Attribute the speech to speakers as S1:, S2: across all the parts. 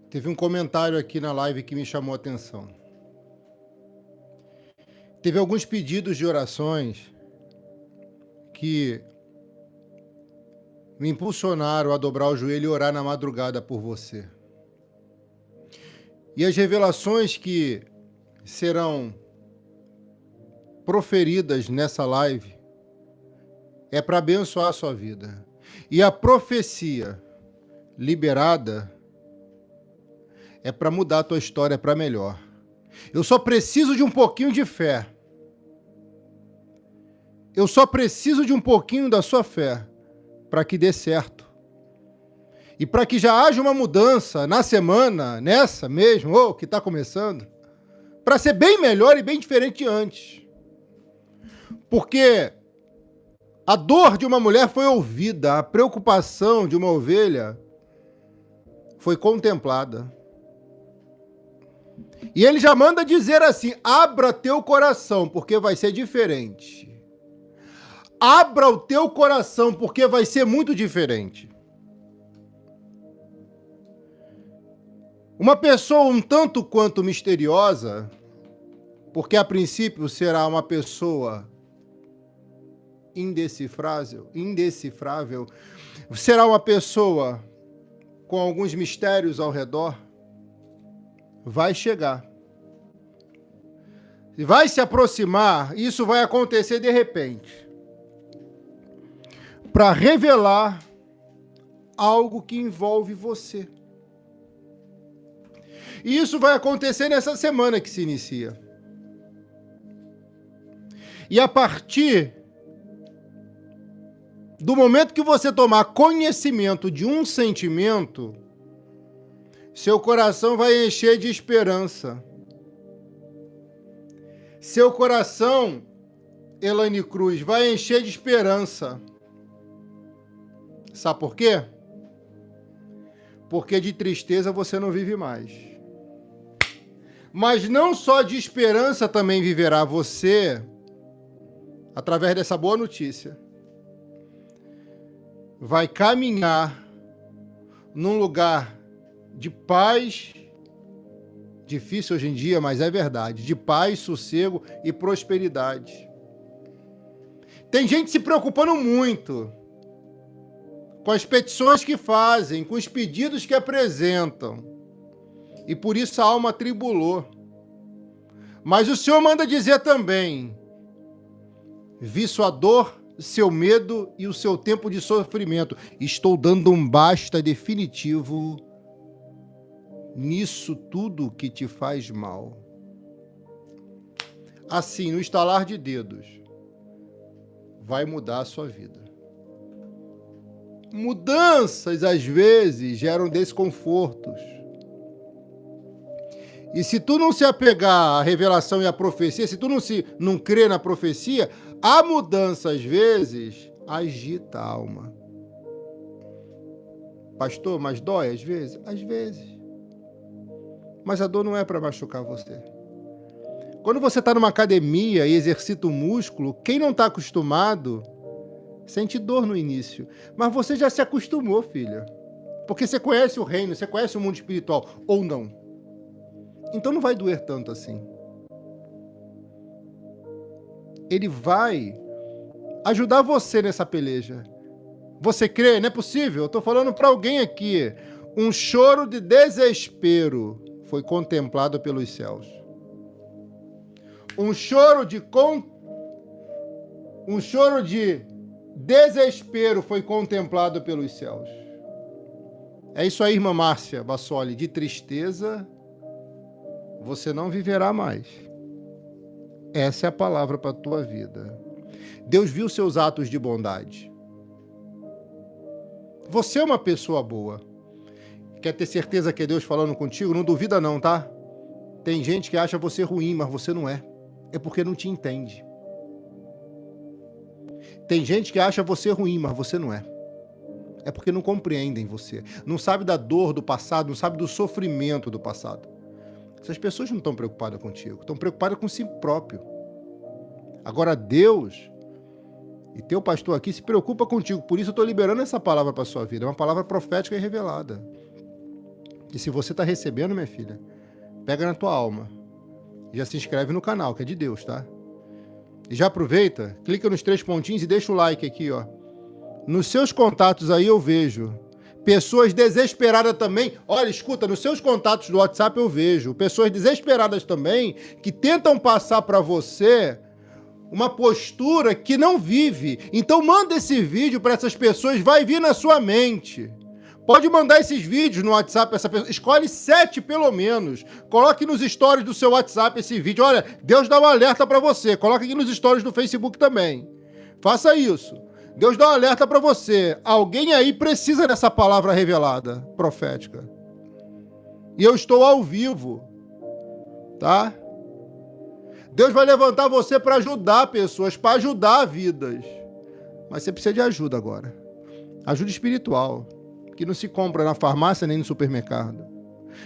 S1: Teve um comentário aqui na live que me chamou a atenção. Teve alguns pedidos de orações que me impulsionaram a dobrar o joelho e orar na madrugada por você. E as revelações que serão proferidas nessa live é para abençoar a sua vida. E a profecia liberada é para mudar a tua história para melhor. Eu só preciso de um pouquinho de fé. Eu só preciso de um pouquinho da sua fé para que dê certo. E para que já haja uma mudança na semana, nessa mesmo, ou que está começando, para ser bem melhor e bem diferente de antes. Porque a dor de uma mulher foi ouvida, a preocupação de uma ovelha foi contemplada. E ele já manda dizer assim: abra teu coração, porque vai ser diferente. Abra o teu coração, porque vai ser muito diferente. Uma pessoa um tanto quanto misteriosa, porque a princípio será uma pessoa indecifrável, será uma pessoa com alguns mistérios ao redor, vai chegar. Vai se aproximar, isso vai acontecer de repente, para revelar algo que envolve você. E isso vai acontecer nessa semana que se inicia. E a partir do momento que você tomar conhecimento de um sentimento, seu coração vai encher de esperança. Seu coração, Elaine Cruz, vai encher de esperança. Sabe por quê? Porque de tristeza você não vive mais. Mas não só de esperança também viverá você, através dessa boa notícia. Vai caminhar num lugar de paz, difícil hoje em dia, mas é verdade, de paz, sossego e prosperidade. Tem gente se preocupando muito com as petições que fazem, com os pedidos que apresentam, e por isso a alma atribulou. Mas o Senhor manda dizer também: vi sua dor, seu medo e o seu tempo de sofrimento. Estou dando um basta definitivo nisso tudo que te faz mal. Assim, no estalar de dedos, vai mudar a sua vida. Mudanças, às vezes, geram desconfortos. E se tu não se apegar à revelação e à profecia, se tu não crê na profecia, a mudança, às vezes, agita a alma. Pastor, mas dói às vezes? Às vezes. Mas a dor não é para machucar você. Quando você está numa academia e exercita o músculo, quem não está acostumado sente dor no início. Mas você já se acostumou, filha. Porque você conhece o reino, você conhece o mundo espiritual, ou não. Então não vai doer tanto assim. Ele vai ajudar você nessa peleja. Você crê? Não é possível? Eu estou falando para alguém aqui. Um choro de desespero foi contemplado pelos céus. Um choro de desespero foi contemplado pelos céus. É isso aí, irmã Márcia Bassoli. De tristeza você não viverá mais. Essa é a palavra para a tua vida. Deus viu seus atos de bondade. Você é uma pessoa boa. Quer ter certeza que é Deus falando contigo? Não duvida não, tá? Tem gente que acha você ruim, mas você não é. É porque não te entende. Tem gente que acha você ruim, mas você não é. É porque não compreendem você. Não sabe da dor do passado, não sabe do sofrimento do passado. Essas pessoas não estão preocupadas contigo, estão preocupadas com si próprio. Agora Deus e teu pastor aqui se preocupa contigo, por isso eu estou liberando essa palavra para a sua vida, é uma palavra profética e revelada. E se você está recebendo, minha filha, pega na tua alma. Já se inscreve no canal, que é de Deus, tá? E já aproveita, clica nos 3 pontinhos e deixa o like aqui, ó. Nos seus contatos aí eu vejo pessoas desesperadas também. Olha, escuta, nos seus contatos do WhatsApp eu vejo pessoas desesperadas também que tentam passar para você uma postura que não vive. Então manda esse vídeo para essas pessoas, vai vir na sua mente. Pode mandar esses vídeos no WhatsApp, essa pessoa. Escolhe 7 pelo menos. Coloque nos stories do seu WhatsApp esse vídeo. Olha, Deus dá um alerta para você. Coloque aqui nos stories do Facebook também. Faça isso. Deus dá um alerta para você. Alguém aí precisa dessa palavra revelada, profética. E eu estou ao vivo. Tá? Deus vai levantar você para ajudar pessoas, para ajudar vidas. Mas você precisa de ajuda agora. Ajuda espiritual. Que não se compra na farmácia nem no supermercado.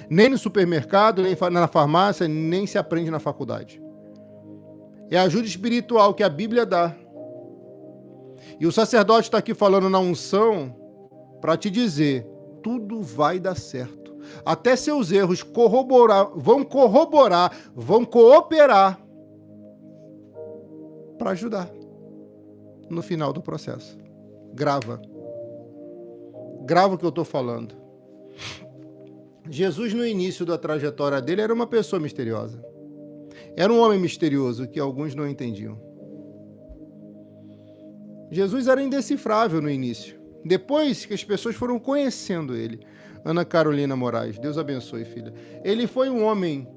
S1: Nem no supermercado, nem na farmácia, nem se aprende na faculdade. É a ajuda espiritual que a Bíblia dá. E o sacerdote está aqui falando na unção para te dizer, tudo vai dar certo. Até seus erros vão cooperar para ajudar no final do processo. Grava o que eu estou falando. Jesus, no início da trajetória dele, era uma pessoa misteriosa. Era um homem misterioso que alguns não entendiam. Jesus era indecifrável no início. Depois que as pessoas foram conhecendo ele. Ana Carolina Moraes, Deus abençoe, filha. Ele foi um homem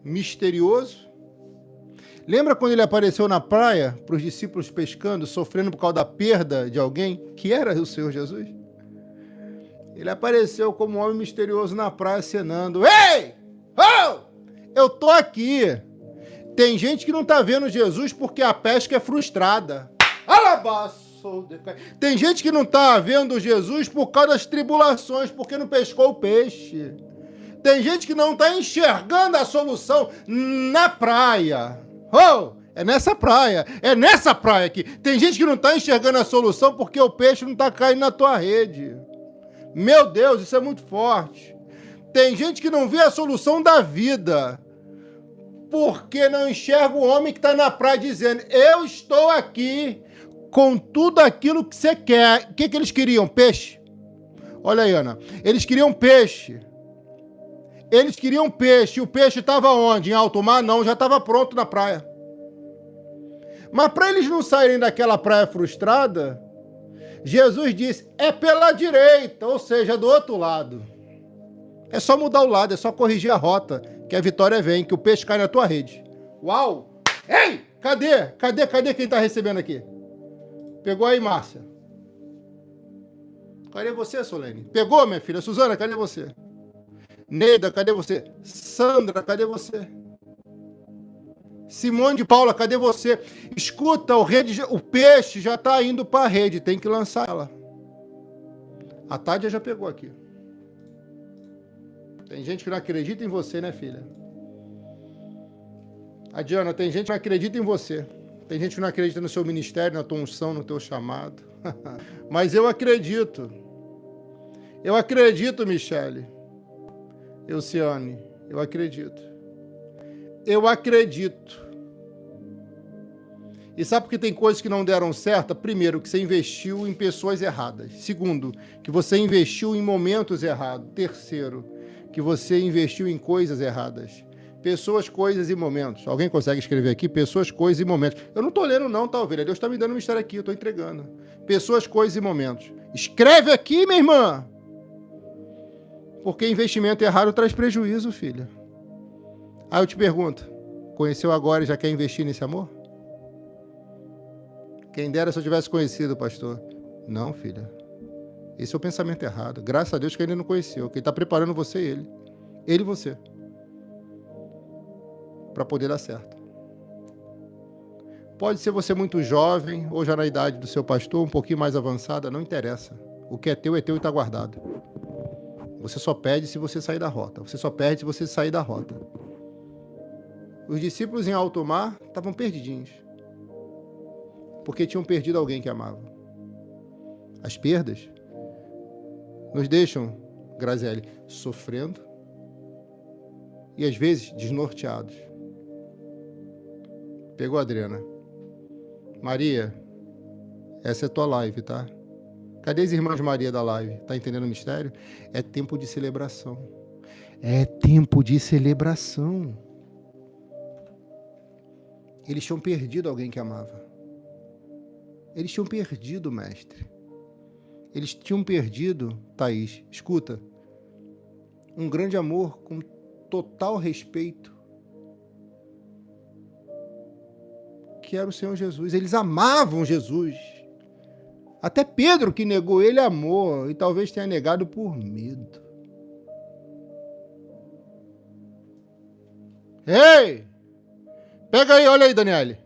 S1: misterioso. Lembra quando ele apareceu na praia para os discípulos pescando, sofrendo por causa da perda de alguém, que era o Senhor Jesus? Ele apareceu como um homem misterioso na praia, cenando. Ei! Oh! Eu tô aqui. Tem gente que não tá vendo Jesus porque a pesca é frustrada. Alabaço! Tem gente que não tá vendo Jesus por causa das tribulações, porque não pescou o peixe. Tem gente que não tá enxergando a solução na praia. Oh! É nessa praia aqui. Tem gente que não tá enxergando a solução porque o peixe não tá caindo na tua rede. Meu Deus, isso é muito forte. Tem gente que não vê a solução da vida, porque não enxerga o homem que está na praia dizendo, eu estou aqui com tudo aquilo que você quer. O que eles queriam? Peixe. Olha aí, Ana. Eles queriam peixe. E o peixe estava onde? Em alto mar? Não, já estava pronto na praia. Mas para eles não saírem daquela praia frustrada, Jesus disse, é pela direita, ou seja, do outro lado. É só mudar o lado, é só corrigir a rota, que a vitória vem, que o peixe cai na tua rede. Uau! Ei! Cadê quem está recebendo aqui? Pegou aí, Márcia? Cadê você, Solene? Pegou, minha filha? Suzana, cadê você? Neida, cadê você? Sandra, cadê você? Simone de Paula, cadê você? Escuta, o peixe já está indo para a rede, tem que lançar ela. A Tádia já pegou aqui. Tem gente que não acredita em você, né, filha? A Diana, tem gente que não acredita em você. Tem gente que não acredita no seu ministério, na tua unção, no teu chamado. Mas eu acredito. Eu acredito, Michele. Elciane, eu acredito. Eu acredito. E sabe por que tem coisas que não deram certo? Primeiro, que você investiu em pessoas erradas. Segundo, que você investiu em momentos errados. Terceiro, que você investiu em coisas erradas. Pessoas, coisas e momentos. Alguém consegue escrever aqui? Pessoas, coisas e momentos. Eu não estou lendo não, tá, ovelha? Deus está me dando um mistério aqui, eu estou entregando. Pessoas, coisas e momentos. Escreve aqui, minha irmã! Porque investimento errado traz prejuízo, filha. Aí eu te pergunto, conheceu agora e já quer investir nesse amor? Quem dera se eu tivesse conhecido, pastor. Não, filha. Esse é o pensamento errado. Graças a Deus que ele não conheceu. Quem está preparando você é ele. Ele e você. Para poder dar certo. Pode ser você muito jovem, ou já na idade do seu pastor, um pouquinho mais avançada, não interessa. O que é teu e está guardado. Você só perde se você sair da rota. Você só perde se você sair da rota. Os discípulos em alto mar estavam perdidinhos. Porque tinham perdido alguém que amavam. As perdas nos deixam Graziele, sofrendo e às vezes desnorteados. Pegou, Adriana? Maria, essa é tua live, tá? Cadê as irmãs Maria da live? Tá entendendo o mistério? É tempo de celebração. É tempo de celebração. Eles tinham perdido alguém que amava. Eles tinham perdido o mestre. Eles tinham perdido, Thaís, escuta, um grande amor com total respeito, que era o Senhor Jesus. Eles amavam Jesus. Até Pedro, que negou ele, amou, e talvez tenha negado por medo. Ei! Pega aí, olha aí, Daniele.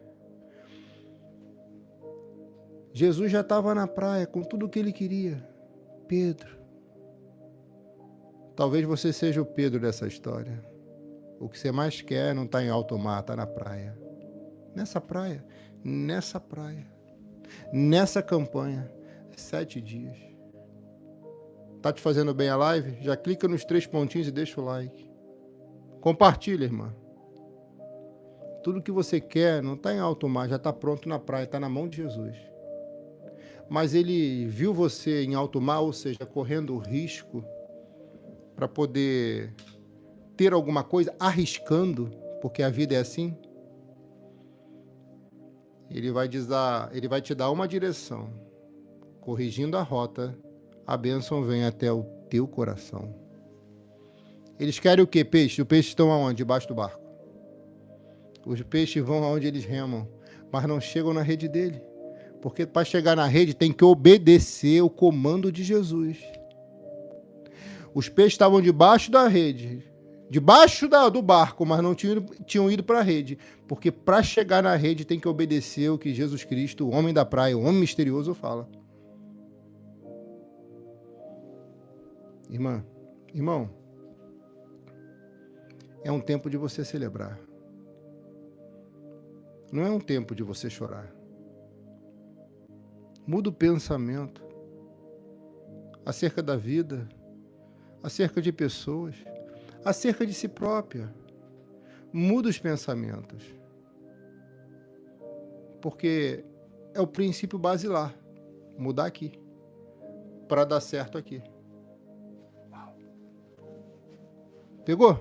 S1: Jesus já estava na praia com tudo o que ele queria. Pedro. Talvez você seja o Pedro dessa história. O que você mais quer não está em alto mar, está na praia. Nessa praia, nessa campanha, 7 dias. Tá te fazendo bem a live? Já clica nos 3 pontinhos e deixa o like. Compartilha, irmã. Tudo que você quer não está em alto mar, já está pronto na praia, está na mão de Jesus. Mas ele viu você em alto mar, ou seja, correndo o risco para poder ter alguma coisa, arriscando, porque a vida é assim. Ele vai te dar uma direção. Corrigindo a rota, a bênção vem até o teu coração. Eles querem o quê, peixe? Os peixes estão aonde? Debaixo do barco. Os peixes vão aonde eles remam, mas não chegam na rede dele. Porque para chegar na rede tem que obedecer o comando de Jesus. Os peixes estavam debaixo da rede, debaixo do barco, mas não tinham ido para a rede. Porque para chegar na rede tem que obedecer o que Jesus Cristo, o homem da praia, o homem misterioso, fala. Irmão, é um tempo de você celebrar. Não é um tempo de você chorar. Muda o pensamento acerca da vida, acerca de pessoas, acerca de si própria. Muda os pensamentos. Porque é o princípio basilar. Mudar aqui. Para dar certo aqui. Pegou?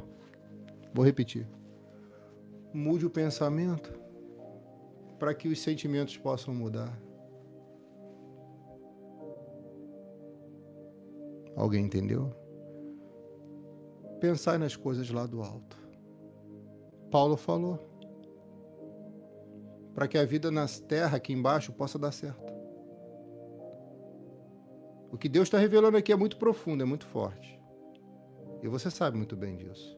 S1: Vou repetir. Mude o pensamento para que os sentimentos possam mudar. Alguém entendeu? Pensar nas coisas lá do alto. Paulo falou. Para que a vida na terra aqui embaixo possa dar certo. O que Deus está revelando aqui é muito profundo, é muito forte. E você sabe muito bem disso.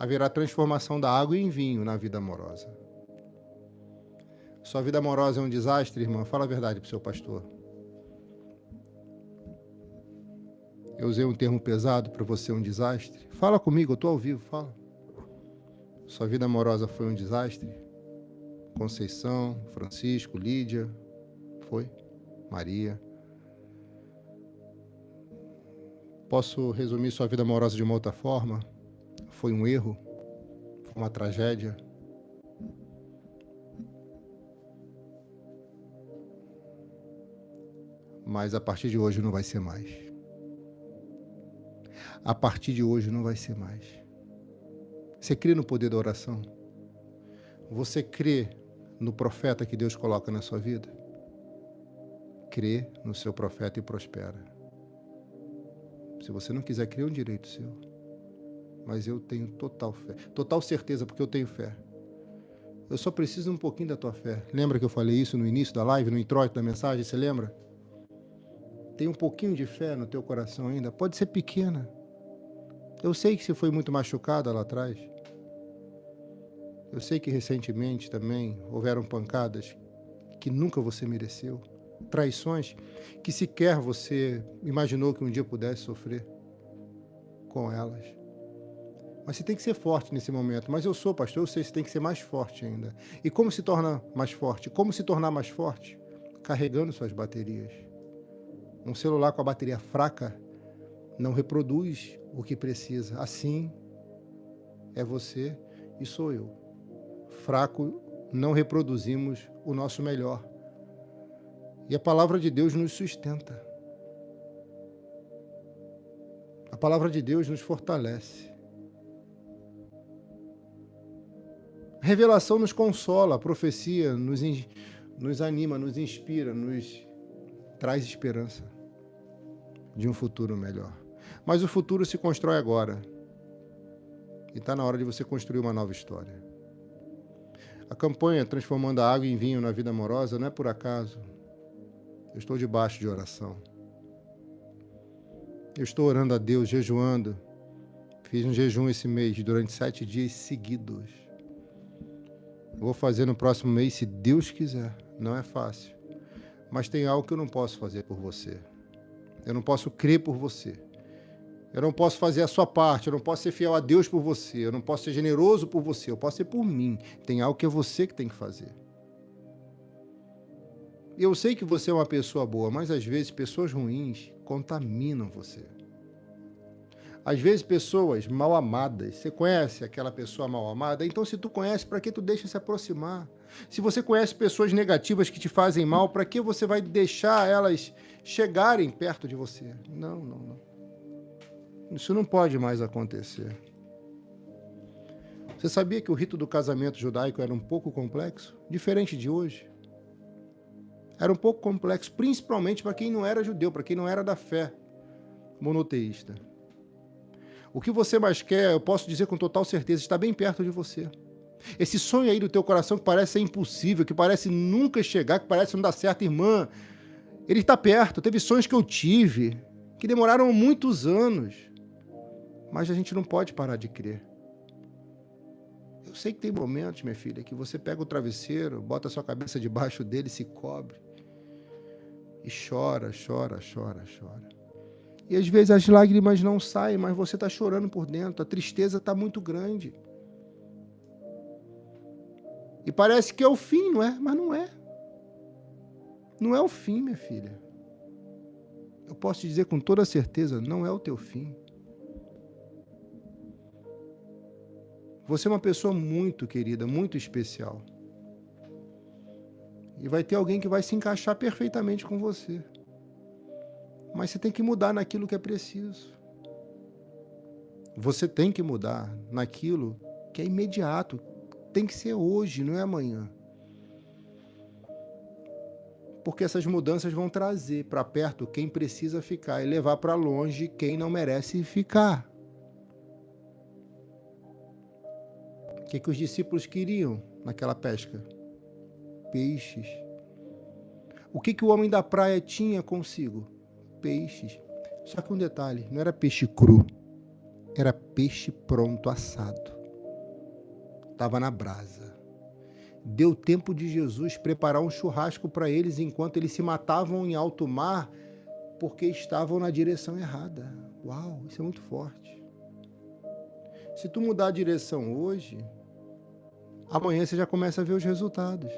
S1: Haverá transformação da água em vinho na vida amorosa. Sua vida amorosa é um desastre, irmã? Fala a verdade para o seu pastor. Eu usei um termo pesado para você, um desastre? Fala comigo, eu estou ao vivo, fala. Sua vida amorosa foi um desastre? Conceição, Francisco, Lídia, foi? Maria. Posso resumir sua vida amorosa de uma outra forma? Foi um erro? Foi uma tragédia? Mas a partir de hoje não vai ser mais. A partir de hoje não vai ser mais. Você crê no poder da oração? Você crê no profeta que Deus coloca na sua vida? Crê no seu profeta e prospera. Se você não quiser crer, é um direito seu. Mas eu tenho total fé. Total certeza, porque eu tenho fé. Eu só preciso um pouquinho da tua fé. Lembra que eu falei isso no início da live, no introito da mensagem? Você lembra? Tem um pouquinho de fé no teu coração ainda. Pode ser pequena. Eu sei que você foi muito machucada lá atrás. Eu sei que recentemente também houveram pancadas que nunca você mereceu. Traições que sequer você imaginou que um dia pudesse sofrer com elas. Mas você tem que ser forte nesse momento. Mas eu sou pastor, eu sei que você tem que ser mais forte ainda. E como se tornar mais forte? Como se tornar mais forte? Carregando suas baterias. Um celular com a bateria fraca não reproduz o que precisa. Assim é você e sou eu. Fraco, não reproduzimos o nosso melhor. E a palavra de Deus nos sustenta. A palavra de Deus nos fortalece. A revelação nos consola, a profecia nos anima, nos inspira, nos traz esperança de um futuro melhor. Mas o futuro se constrói agora. E está na hora de você construir uma nova história. A campanha Transformando a Água em Vinho na Vida Amorosa não é por acaso. Eu estou debaixo de oração. Eu estou orando a Deus, jejuando. Fiz um jejum esse mês, durante 7 dias seguidos. Vou fazer no próximo mês, se Deus quiser. Não é fácil. Mas tem algo que eu não posso fazer por você. Eu não posso crer por você. Eu não posso fazer a sua parte. Eu não posso ser fiel a Deus por você. Eu não posso ser generoso por você. Eu posso ser por mim. Tem algo que é você que tem que fazer. Eu sei que você é uma pessoa boa, mas às vezes pessoas ruins contaminam você. Às vezes pessoas mal amadas. Você conhece aquela pessoa mal amada? Então se tu conhece, para que tu deixa se aproximar? Se você conhece pessoas negativas que te fazem mal, para que você vai deixar elas chegarem perto de você? Não. Isso não pode mais acontecer. Você sabia que o rito do casamento judaico era um pouco complexo? Diferente de hoje. Era um pouco complexo, principalmente para quem não era judeu, para quem não era da fé monoteísta. O que você mais quer, eu posso dizer com total certeza, está bem perto de você. Esse sonho aí do teu coração que parece ser impossível, que parece nunca chegar, que parece não dar certo, irmã, ele está perto. Teve sonhos que eu tive, que demoraram muitos anos, mas a gente não pode parar de crer. Eu sei que tem momentos, minha filha, que você pega o travesseiro, bota a sua cabeça debaixo dele, se cobre e chora. E às vezes as lágrimas não saem, mas você está chorando por dentro, a tristeza está muito grande. E parece que é o fim, não é? Mas não é. Não é o fim, minha filha. Eu posso te dizer com toda certeza, não é o teu fim. Você é uma pessoa muito querida, muito especial. E vai ter alguém que vai se encaixar perfeitamente com você. Mas você tem que mudar naquilo que é preciso. Você tem que mudar naquilo que é imediato. Tem que ser hoje, não é amanhã. Porque essas mudanças vão trazer para perto quem precisa ficar e levar para longe quem não merece ficar. O que os discípulos queriam naquela pesca? Peixes. O que o homem da praia tinha consigo? Peixes. Só que um detalhe, não era peixe cru, era peixe pronto, assado. Estava na brasa. Deu tempo de Jesus preparar um churrasco para eles enquanto eles se matavam em alto mar porque estavam na direção errada. Uau, isso é muito forte. Se tu mudar a direção hoje, amanhã você já começa a ver os resultados.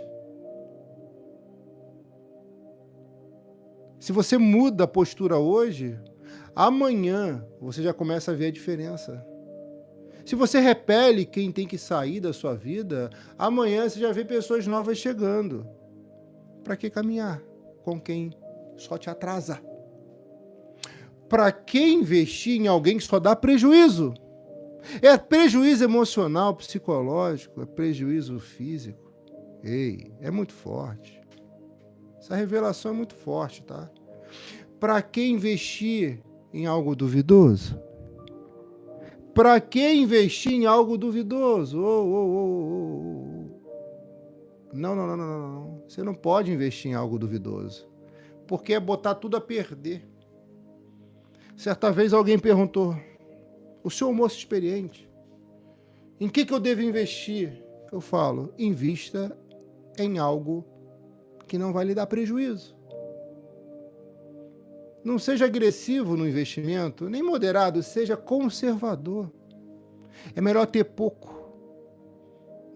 S1: Se você muda a postura hoje, amanhã você já começa a ver a diferença. Se você repele quem tem que sair da sua vida, amanhã você já vê pessoas novas chegando. Para que caminhar com quem só te atrasa? Para que investir em alguém que só dá prejuízo? É prejuízo emocional, psicológico, é prejuízo físico. Ei, é muito forte. Essa revelação é muito forte, tá? Para que investir em algo duvidoso? Para que investir em algo duvidoso? Não. Você não pode investir em algo duvidoso. Porque é botar tudo a perder. Certa vez alguém perguntou, o senhor moço experiente, em que eu devo investir? Eu falo, invista em algo que não vai lhe dar prejuízo. Não seja agressivo no investimento, nem moderado, seja conservador. É melhor ter pouco,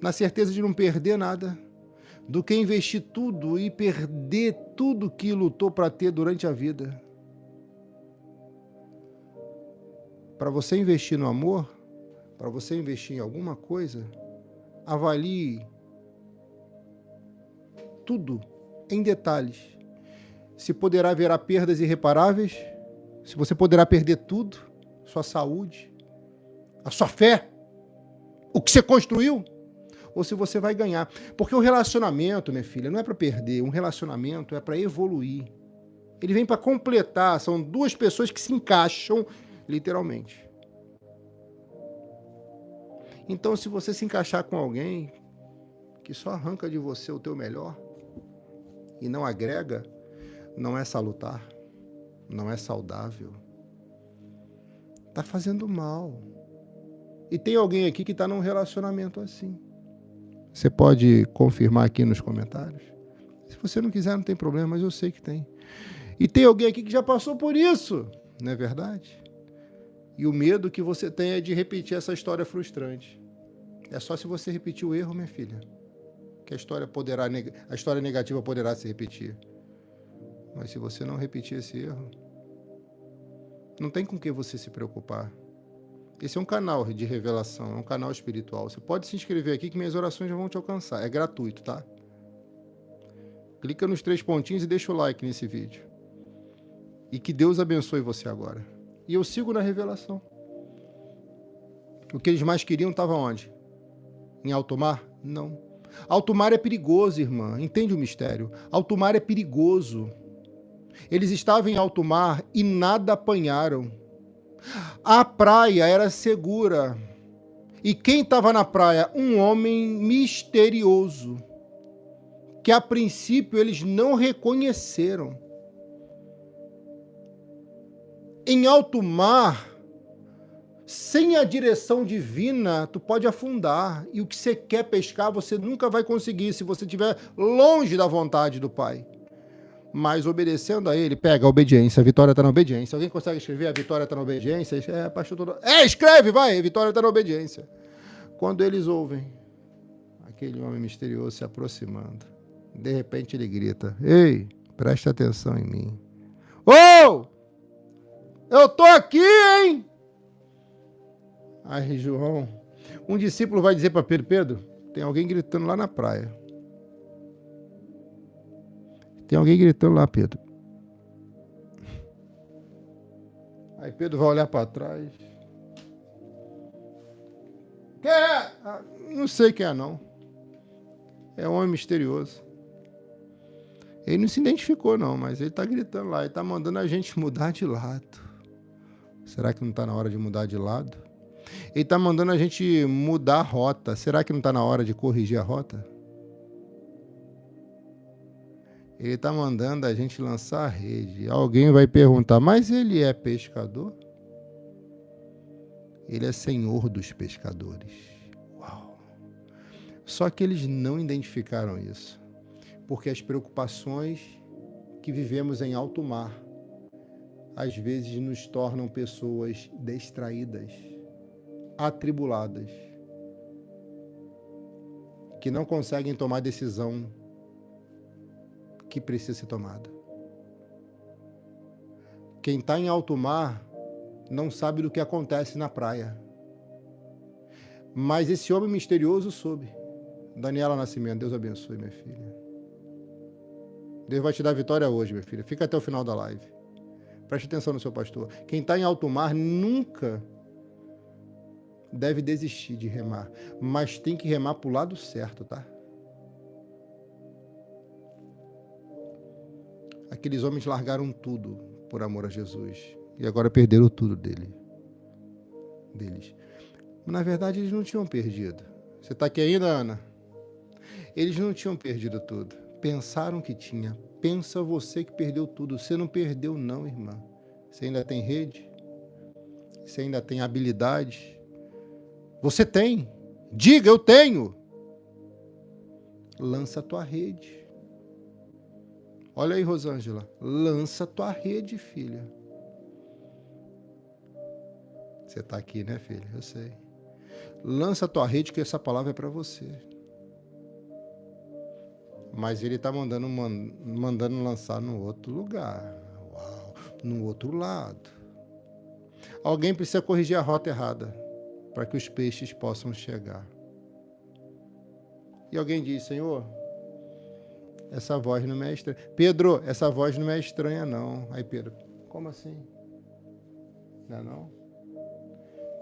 S1: na certeza de não perder nada, do que investir tudo e perder tudo que lutou para ter durante a vida. Para você investir no amor, para você investir em alguma coisa, avalie tudo em detalhes. Se poderá haverá perdas irreparáveis, se você poderá perder tudo, sua saúde, a sua fé, o que você construiu, ou se você vai ganhar. Porque o relacionamento, minha filha, não é para perder, um relacionamento é para evoluir. Ele vem para completar, são duas pessoas que se encaixam literalmente. Então, se você se encaixar com alguém que só arranca de você o teu melhor e não agrega, não é salutar, não é saudável. Está fazendo mal. E tem alguém aqui que está num relacionamento assim. Você pode confirmar aqui nos comentários? Se você não quiser, não tem problema, mas eu sei que tem. E tem alguém aqui que já passou por isso, não é verdade? E o medo que você tem é de repetir essa história frustrante. É só se você repetir o erro, minha filha, que a história negativa poderá se repetir. Mas se você não repetir esse erro, não tem com que você se preocupar. Esse é um canal de revelação, é um canal espiritual. Você pode se inscrever aqui que minhas orações já vão te alcançar. É gratuito, tá? Clica nos 3 pontinhos e deixa o like nesse vídeo. E que Deus abençoe você agora. E eu sigo na revelação. O que eles mais queriam estava onde? Em alto mar? Não. Alto mar é perigoso, irmã. Entende o mistério? Alto mar é perigoso. Eles estavam em alto mar e nada apanharam. A praia era segura. E quem estava na praia? Um homem misterioso, que a princípio eles não reconheceram. Em alto mar, sem a direção divina, tu pode afundar. E o que você quer pescar, você nunca vai conseguir se você estiver longe da vontade do Pai. Mas obedecendo a ele, pega a obediência, a vitória está na obediência. Alguém consegue escrever a vitória está na obediência? Pastor, escreve, vai, a vitória está na obediência. Quando eles ouvem aquele homem misterioso se aproximando, de repente ele grita: ei, presta atenção em mim. Ô! Eu tô aqui, hein? Aí João, um discípulo vai dizer para Pedro: Pedro, tem alguém gritando lá na praia. Tem alguém gritando lá, Pedro. Aí Pedro vai olhar para trás. Quem é? Não sei quem é, não. É um homem misterioso. Ele não se identificou, não, mas ele está gritando lá. Ele está mandando a gente mudar de lado. Será que não está na hora de mudar de lado? Ele está mandando a gente mudar a rota. Será que não está na hora de corrigir a rota? Ele está mandando a gente lançar a rede. Alguém vai perguntar, mas ele é pescador? Ele é senhor dos pescadores. Uau! Só que eles não identificaram isso. Porque as preocupações que vivemos em alto mar, às vezes nos tornam pessoas distraídas, atribuladas, que não conseguem tomar decisão que precisa ser tomada. Quem está em alto mar não sabe do que acontece na praia. Mas esse homem misterioso soube. Daniela Nascimento, Deus abençoe, minha filha. Deus vai te dar vitória hoje, minha filha. Fica até o final da live. Preste atenção no seu pastor. Quem está em alto mar nunca deve desistir de remar. Mas tem que remar para o lado certo, tá? Aqueles homens largaram tudo por amor a Jesus. E agora perderam tudo deles. Na verdade, eles não tinham perdido. Você está aqui ainda, Ana? Eles não tinham perdido tudo. Pensaram que tinha. Pensa você que perdeu tudo. Você não perdeu não, irmã. Você ainda tem rede. Você ainda tem habilidade. Você tem. Diga, eu tenho. Lança a tua rede. Olha aí, Rosângela. Lança a tua rede, filha. Você está aqui, né, filha? Eu sei. Lança a tua rede, que essa palavra é para você. Mas ele está mandando lançar no outro lugar. Uau, no outro lado. Alguém precisa corrigir a rota errada para que os peixes possam chegar. E alguém diz, Senhor, essa voz não me é estranha. Pedro, essa voz não me é estranha, não. Aí Pedro, como assim? Não é não?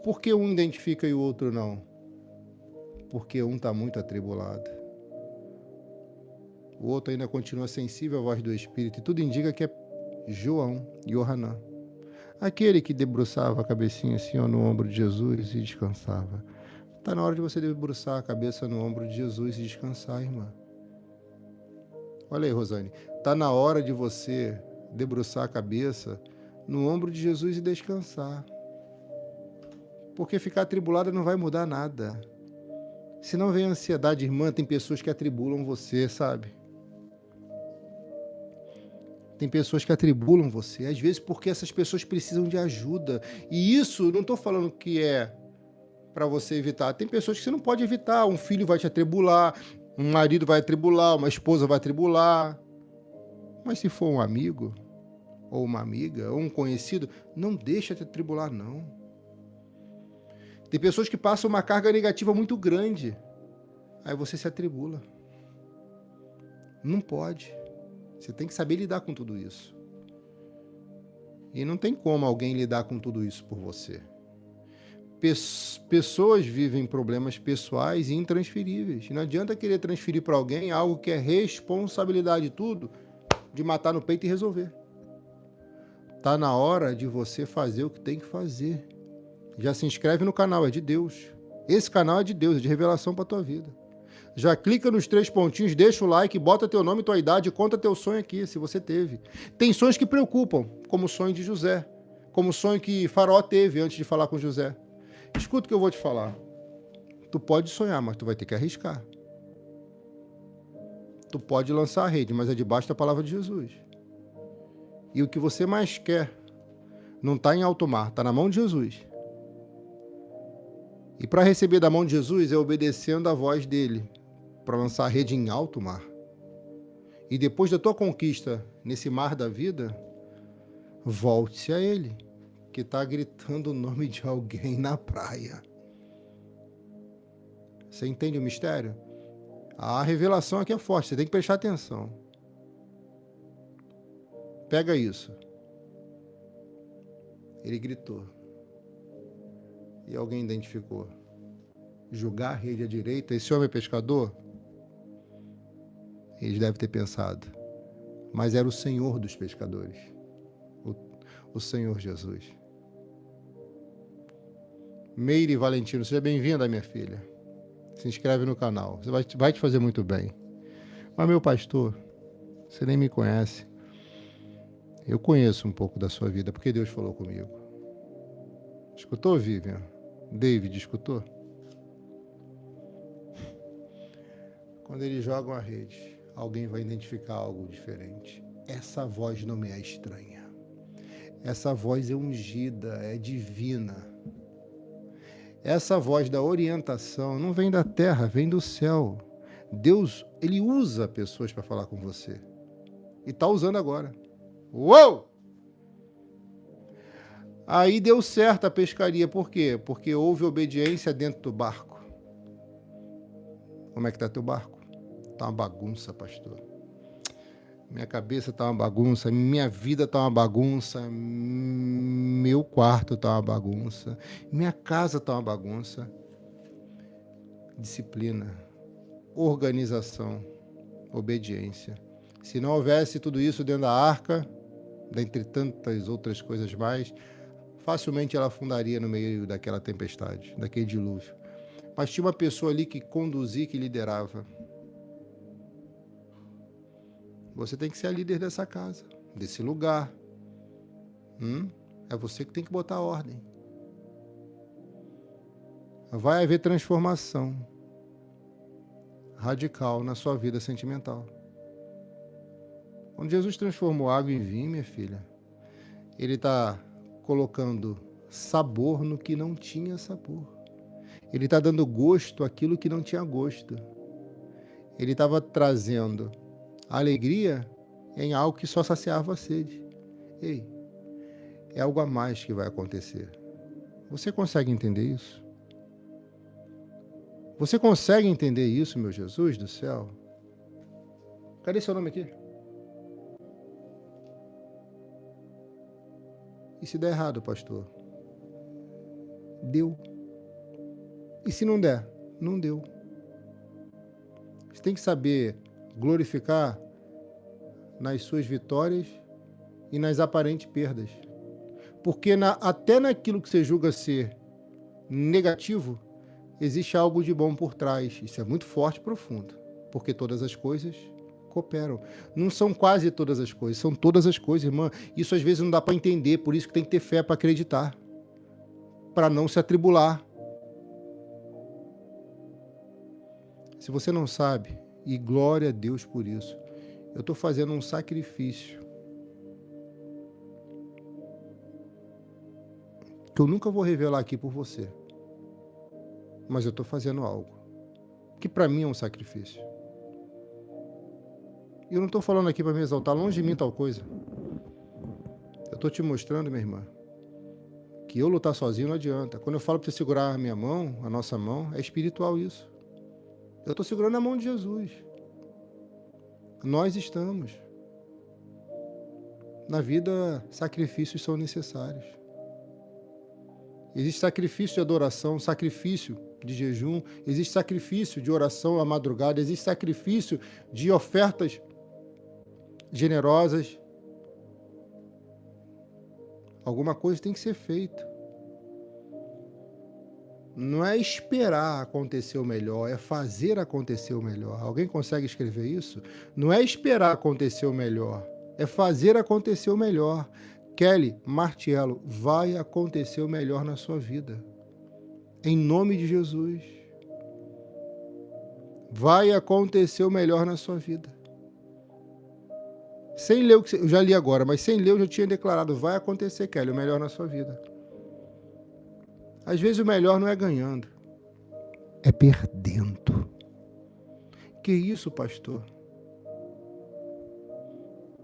S1: Por que um identifica e o outro não? Porque um está muito atribulado. O outro ainda continua sensível à voz do Espírito. E tudo indica que é João, Yohanan. Aquele que debruçava a cabecinha assim no ombro de Jesus e descansava. Está na hora de você debruçar a cabeça no ombro de Jesus e descansar, irmã. Olha aí, Rosane. Está na hora de você debruçar a cabeça no ombro de Jesus e descansar. Porque ficar atribulada não vai mudar nada. Se não vem ansiedade, irmã, tem pessoas que atribulam você, sabe? Tem pessoas que atribulam você, às vezes porque essas pessoas precisam de ajuda. E isso, não estou falando que é para você evitar. Tem pessoas que você não pode evitar. Um filho vai te atribular, um marido vai atribular, uma esposa vai atribular. Mas se for um amigo, ou uma amiga, ou um conhecido, não deixa te atribular, não. Tem pessoas que passam uma carga negativa muito grande. Aí você se atribula. Não pode. Você tem que saber lidar com tudo isso. E não tem como alguém lidar com tudo isso por você. Pessoas vivem problemas pessoais e intransferíveis. Não adianta querer transferir para alguém algo que é responsabilidade tudo de matar no peito e resolver. Tá na hora de você fazer o que tem que fazer. Já se inscreve no canal, é de Deus. Esse canal é de Deus, é de revelação para tua vida. Já clica nos 3 pontinhos, deixa o like, bota teu nome, tua idade, conta teu sonho aqui, se você teve. Tem sonhos que preocupam, como o sonho de José, como o sonho que Faraó teve antes de falar com José. Escuta o que eu vou te falar. Tu pode sonhar, mas tu vai ter que arriscar. Tu pode lançar a rede, mas é debaixo da palavra de Jesus. E o que você mais quer não está em alto mar, está na mão de Jesus. E para receber da mão de Jesus é obedecendo a voz dele, para lançar a rede em alto mar. E depois da tua conquista nesse mar da vida, volte-se a ele, que está gritando o nome de alguém na praia. Você entende o mistério? A revelação aqui é forte, você tem que prestar atenção. Pega isso. Ele gritou. E alguém identificou. Jogar a rede à direita, esse homem é pescador? Eles devem ter pensado. Mas era o Senhor dos pescadores. O Senhor Jesus. Meire Valentino, seja bem-vinda, minha filha. Se inscreve no canal. Você vai te fazer muito bem. Mas, meu pastor, você nem me conhece. Eu conheço um pouco da sua vida, porque Deus falou comigo. Escutou, Vivian? David, escutou? Quando eles jogam a rede, alguém vai identificar algo diferente. Essa voz não me é estranha. Essa voz é ungida, é divina. Essa voz da orientação não vem da terra, vem do céu. Deus, ele usa pessoas para falar com você. E está usando agora. Uou! Aí deu certo a pescaria. Por quê? Porque houve obediência dentro do barco. Como é que está teu barco? Está uma bagunça, pastor. Minha cabeça está uma bagunça, minha vida está uma bagunça, meu quarto está uma bagunça, minha casa está uma bagunça. Disciplina, organização, obediência. Se não houvesse tudo isso dentro da arca, dentre tantas outras coisas mais, facilmente ela afundaria no meio daquela tempestade, daquele dilúvio. Mas tinha uma pessoa ali que conduzia, que liderava. Você tem que ser a líder dessa casa, desse lugar. É você que tem que botar a ordem. Vai haver transformação radical na sua vida sentimental. Quando Jesus transformou água em vinho, minha filha, ele está colocando sabor no que não tinha sabor. Ele está dando gosto àquilo que não tinha gosto. Ele estava trazendo alegria em algo que só saciava a sede. Ei, é algo a mais que vai acontecer. Você consegue entender isso? Você consegue entender isso, meu Jesus do céu? Cadê seu nome aqui? E se der errado, pastor? Deu. E se não der? Não deu. Você tem que saber glorificar nas suas vitórias e nas aparentes perdas. Porque até naquilo que você julga ser negativo, existe algo de bom por trás. Isso é muito forte e profundo. Porque todas as coisas cooperam. Não são quase todas as coisas, são todas as coisas, irmã. Isso às vezes não dá para entender, por isso que tem que ter fé para acreditar. Para não se atribular. Se você não sabe, e glória a Deus por isso, eu estou fazendo um sacrifício que eu nunca vou revelar aqui por você. Mas eu estou fazendo algo que para mim é um sacrifício. E eu não estou falando aqui para me exaltar, longe de mim tal coisa. Eu estou te mostrando, minha irmã, que eu lutar sozinho não adianta. Quando eu falo para você segurar a minha mão, a nossa mão, é espiritual isso. Eu estou segurando a mão de Jesus. Nós estamos. Na vida, sacrifícios são necessários. Existe sacrifício de adoração, sacrifício de jejum, existe sacrifício de oração à madrugada, existe sacrifício de ofertas generosas. Alguma coisa tem que ser feita. Não é esperar acontecer o melhor, é fazer acontecer o melhor. Alguém consegue escrever isso? Não é esperar acontecer o melhor, é fazer acontecer o melhor. Kelly Martiello, vai acontecer o melhor na sua vida. Em nome de Jesus. Vai acontecer o melhor na sua vida. Sem ler o que eu já li agora, mas sem ler eu já tinha declarado, vai acontecer, Kelly, o melhor na sua vida. Às vezes o melhor não é ganhando, é perdendo. Que isso, pastor?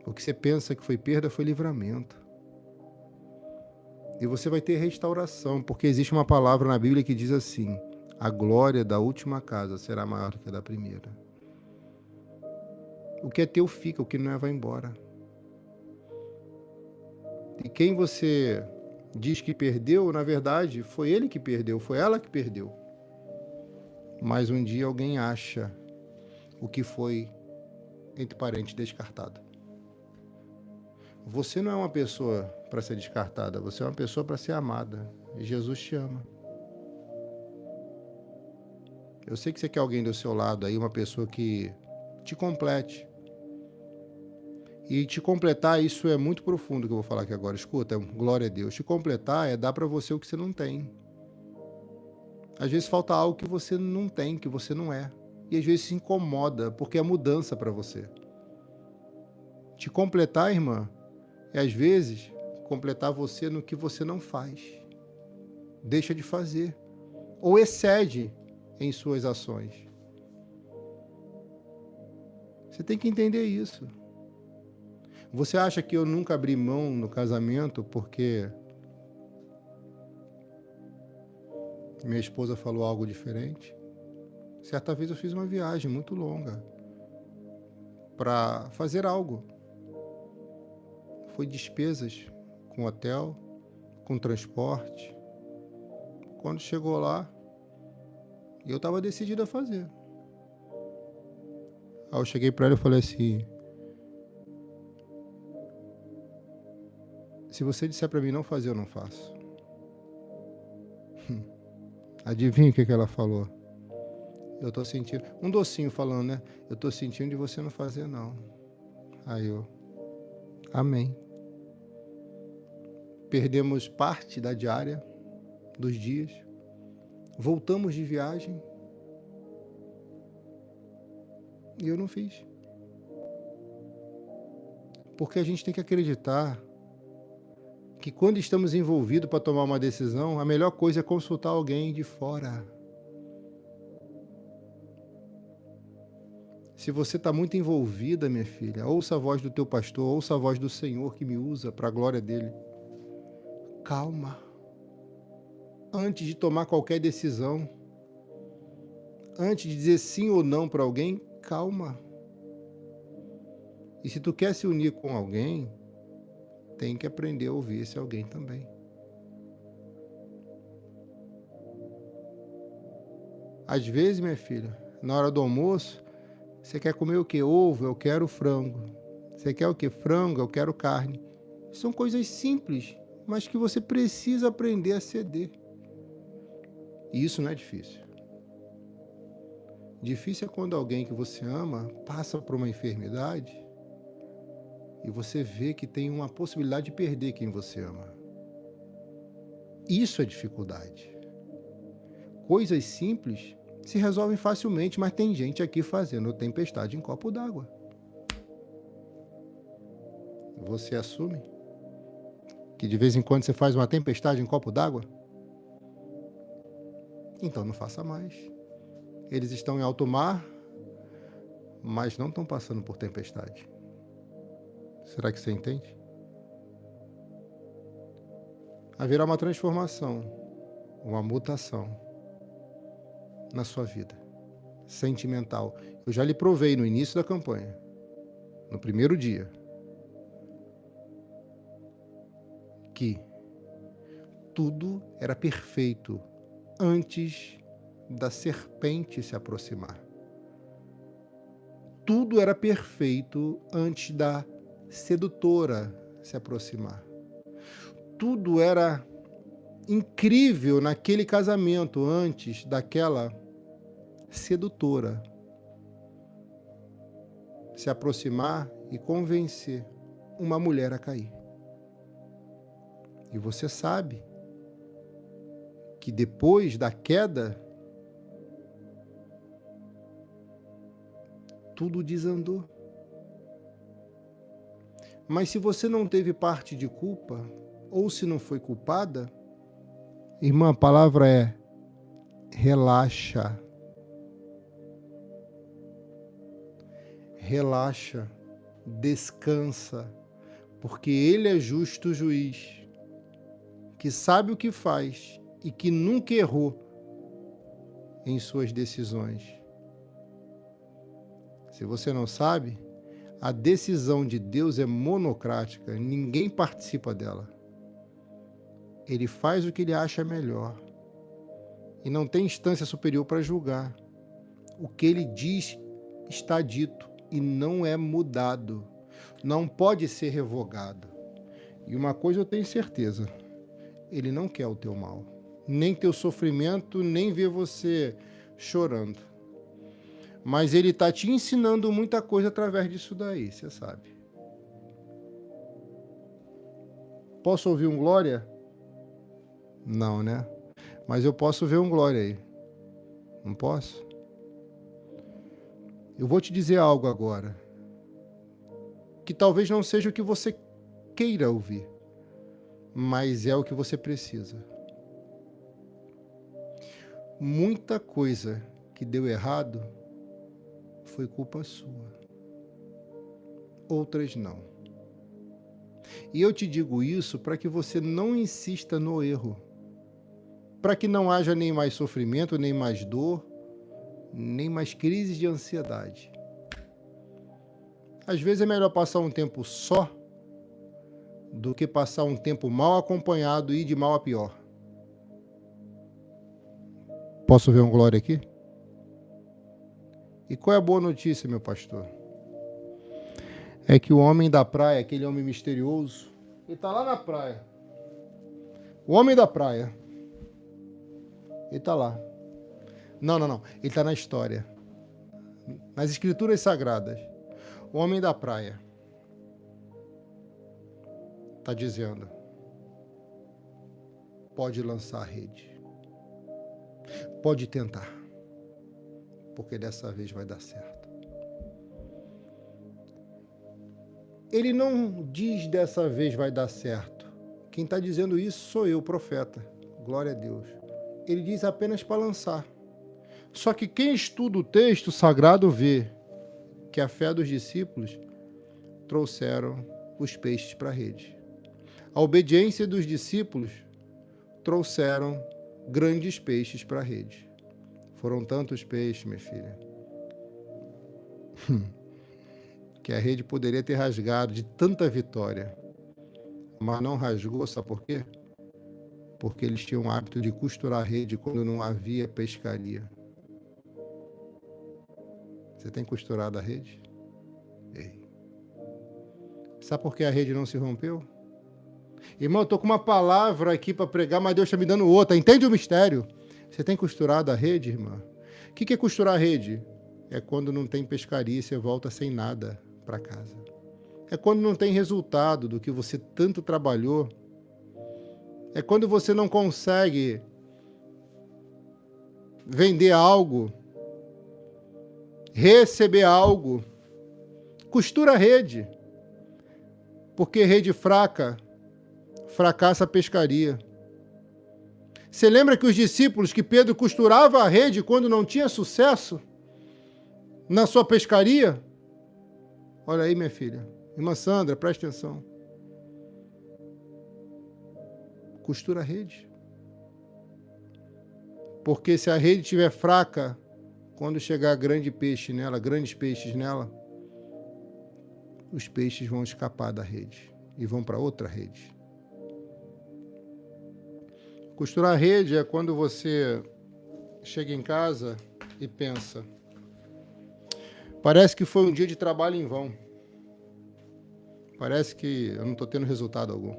S1: O que você pensa que foi perda foi livramento. E você vai ter restauração, porque existe uma palavra na Bíblia que diz assim: a glória da última casa será maior do que a da primeira. O que é teu fica, o que não é vai embora. E quem você diz que perdeu, na verdade, foi ele que perdeu, foi ela que perdeu. Mas um dia alguém acha o que foi, entre parênteses, descartado. Você não é uma pessoa para ser descartada, você é uma pessoa para ser amada. E Jesus te ama. Eu sei que você quer alguém do seu lado aí, uma pessoa que te complete. E te completar, isso é muito profundo que eu vou falar aqui agora. Escuta, glória a Deus. Te completar é dar para você o que você não tem. Às vezes falta algo que você não tem, que você não é. E às vezes se incomoda, porque é mudança para você. Te completar, irmã, é às vezes completar você no que você não faz. Deixa de fazer. Ou excede em suas ações. Você tem que entender isso. Você acha que eu nunca abri mão no casamento porque minha esposa falou algo diferente? Certa vez eu fiz uma viagem muito longa para fazer algo. Foi despesas com hotel, com transporte. Quando chegou lá, eu estava decidido a fazer. Aí eu cheguei para ela e falei assim: se você disser para mim não fazer, eu não faço. Adivinha o que ela falou? Eu tô sentindo... Um docinho falando, né? Eu tô sentindo de você não fazer, não. Aí eu... Amém. Perdemos parte da diária, dos dias. Voltamos de viagem. E eu não fiz. Porque a gente tem que acreditar que quando estamos envolvidos para tomar uma decisão, a melhor coisa é consultar alguém de fora. Se você está muito envolvida, minha filha, ouça a voz do teu pastor, ouça a voz do Senhor que me usa para a glória dele. Calma. antes de tomar qualquer decisão, antes de dizer sim ou não para alguém, calma. E se tu quer se unir com alguém, tem que aprender a ouvir esse alguém também. Às vezes, minha filha, na hora do almoço, você quer comer o quê? Ovo, eu quero frango. Você quer o quê? Frango, eu quero carne. São coisas simples, mas que você precisa aprender a ceder. E isso não é difícil. Difícil é quando alguém que você ama passa por uma enfermidade e você vê que tem uma possibilidade de perder quem você ama. Isso é dificuldade. Coisas simples se resolvem facilmente, mas tem gente aqui fazendo tempestade em copo d'água. Você assume que de vez em quando você faz uma tempestade em copo d'água? Então não faça mais. Eles estão em alto mar, mas não estão passando por tempestade. Será que você entende? Haverá uma transformação, uma mutação na sua vida sentimental. Eu já lhe provei no início da campanha, no primeiro dia, que tudo era perfeito antes da serpente se aproximar. Tudo era perfeito antes da sedutora se aproximar. Tudo era incrível naquele casamento antes daquela sedutora se aproximar e convencer uma mulher a cair. E você sabe que depois da queda, tudo desandou. Mas se você não teve parte de culpa, ou se não foi culpada, irmã, a palavra é relaxa. Relaxa, descansa, porque Ele é justo juiz, que sabe o que faz e que nunca errou em suas decisões. Se você não sabe, a decisão de Deus é monocrática, ninguém participa dela. Ele faz o que ele acha melhor e não tem instância superior para julgar. O que ele diz está dito e não é mudado, não pode ser revogado. E uma coisa eu tenho certeza, ele não quer o teu mal, nem teu sofrimento, nem ver você chorando. Mas ele está te ensinando muita coisa através disso daí, você sabe. Posso ouvir um glória? Não, né? Mas eu posso ver um glória aí. Não posso? Eu vou te dizer algo agora, que talvez não seja o que você queira ouvir, mas é o que você precisa. Muita coisa que deu errado foi culpa sua. Outras não. E eu te digo isso para que você não insista no erro, para que não haja nem mais sofrimento, nem mais dor, nem mais crises de ansiedade. Às vezes é melhor passar um tempo só do que passar um tempo mal acompanhado e ir de mal a pior. Posso ver um glória aqui? E qual é a boa notícia, meu pastor? É que o homem da praia, aquele homem misterioso, ele está lá na praia. O homem da praia, ele está lá. Não. Ele está na história. Nas escrituras sagradas. O homem da praia está dizendo: pode lançar a rede. Pode tentar. Porque dessa vez vai dar certo. Ele não diz dessa vez vai dar certo. Quem está dizendo isso sou eu, profeta. Glória a Deus. Ele diz apenas para lançar. Só que quem estuda o texto sagrado vê que a fé dos discípulos trouxeram os peixes para a rede. A obediência dos discípulos trouxeram grandes peixes para a rede. Foram tantos peixes, minha filha, que a rede poderia ter rasgado de tanta vitória, mas não rasgou, sabe por quê? Porque eles tinham o hábito de costurar a rede quando não havia pescaria. Você tem costurado a rede? Ei. Sabe por que a rede não se rompeu? Irmão, eu estou com uma palavra aqui para pregar, mas Deus está me dando outra. Entende o mistério? Você tem costurado a rede, irmã? O que é costurar a rede? É quando não tem pescaria e você volta sem nada para casa. É quando não tem resultado do que você tanto trabalhou. É quando você não consegue vender algo, receber algo. Costura a rede. Porque rede fraca fracassa a pescaria. Você lembra que os discípulos, que Pedro costurava a rede quando não tinha sucesso na sua pescaria? Olha aí, minha filha. Irmã Sandra, presta atenção. Costura a rede. Porque se a rede estiver fraca, quando chegar grandes peixes nela, os peixes vão escapar da rede e vão para outra rede. Costurar a rede é quando você chega em casa e pensa: parece que foi um dia de trabalho em vão. Parece que eu não estou tendo resultado algum.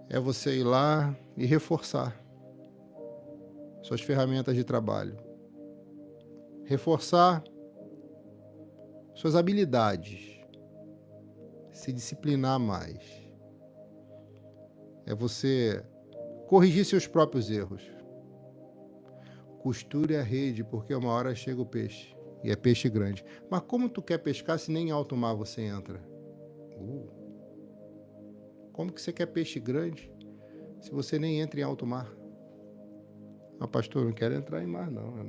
S1: É você ir lá e reforçar suas ferramentas de trabalho. Reforçar suas habilidades. Se disciplinar mais. É você corrigir seus próprios erros. Costure a rede, porque uma hora chega o peixe. E é peixe grande. Mas como tu quer pescar se nem em alto mar você entra? Como que você quer peixe grande se você nem entra em alto mar? Ah, pastor, não quero entrar em mar não. É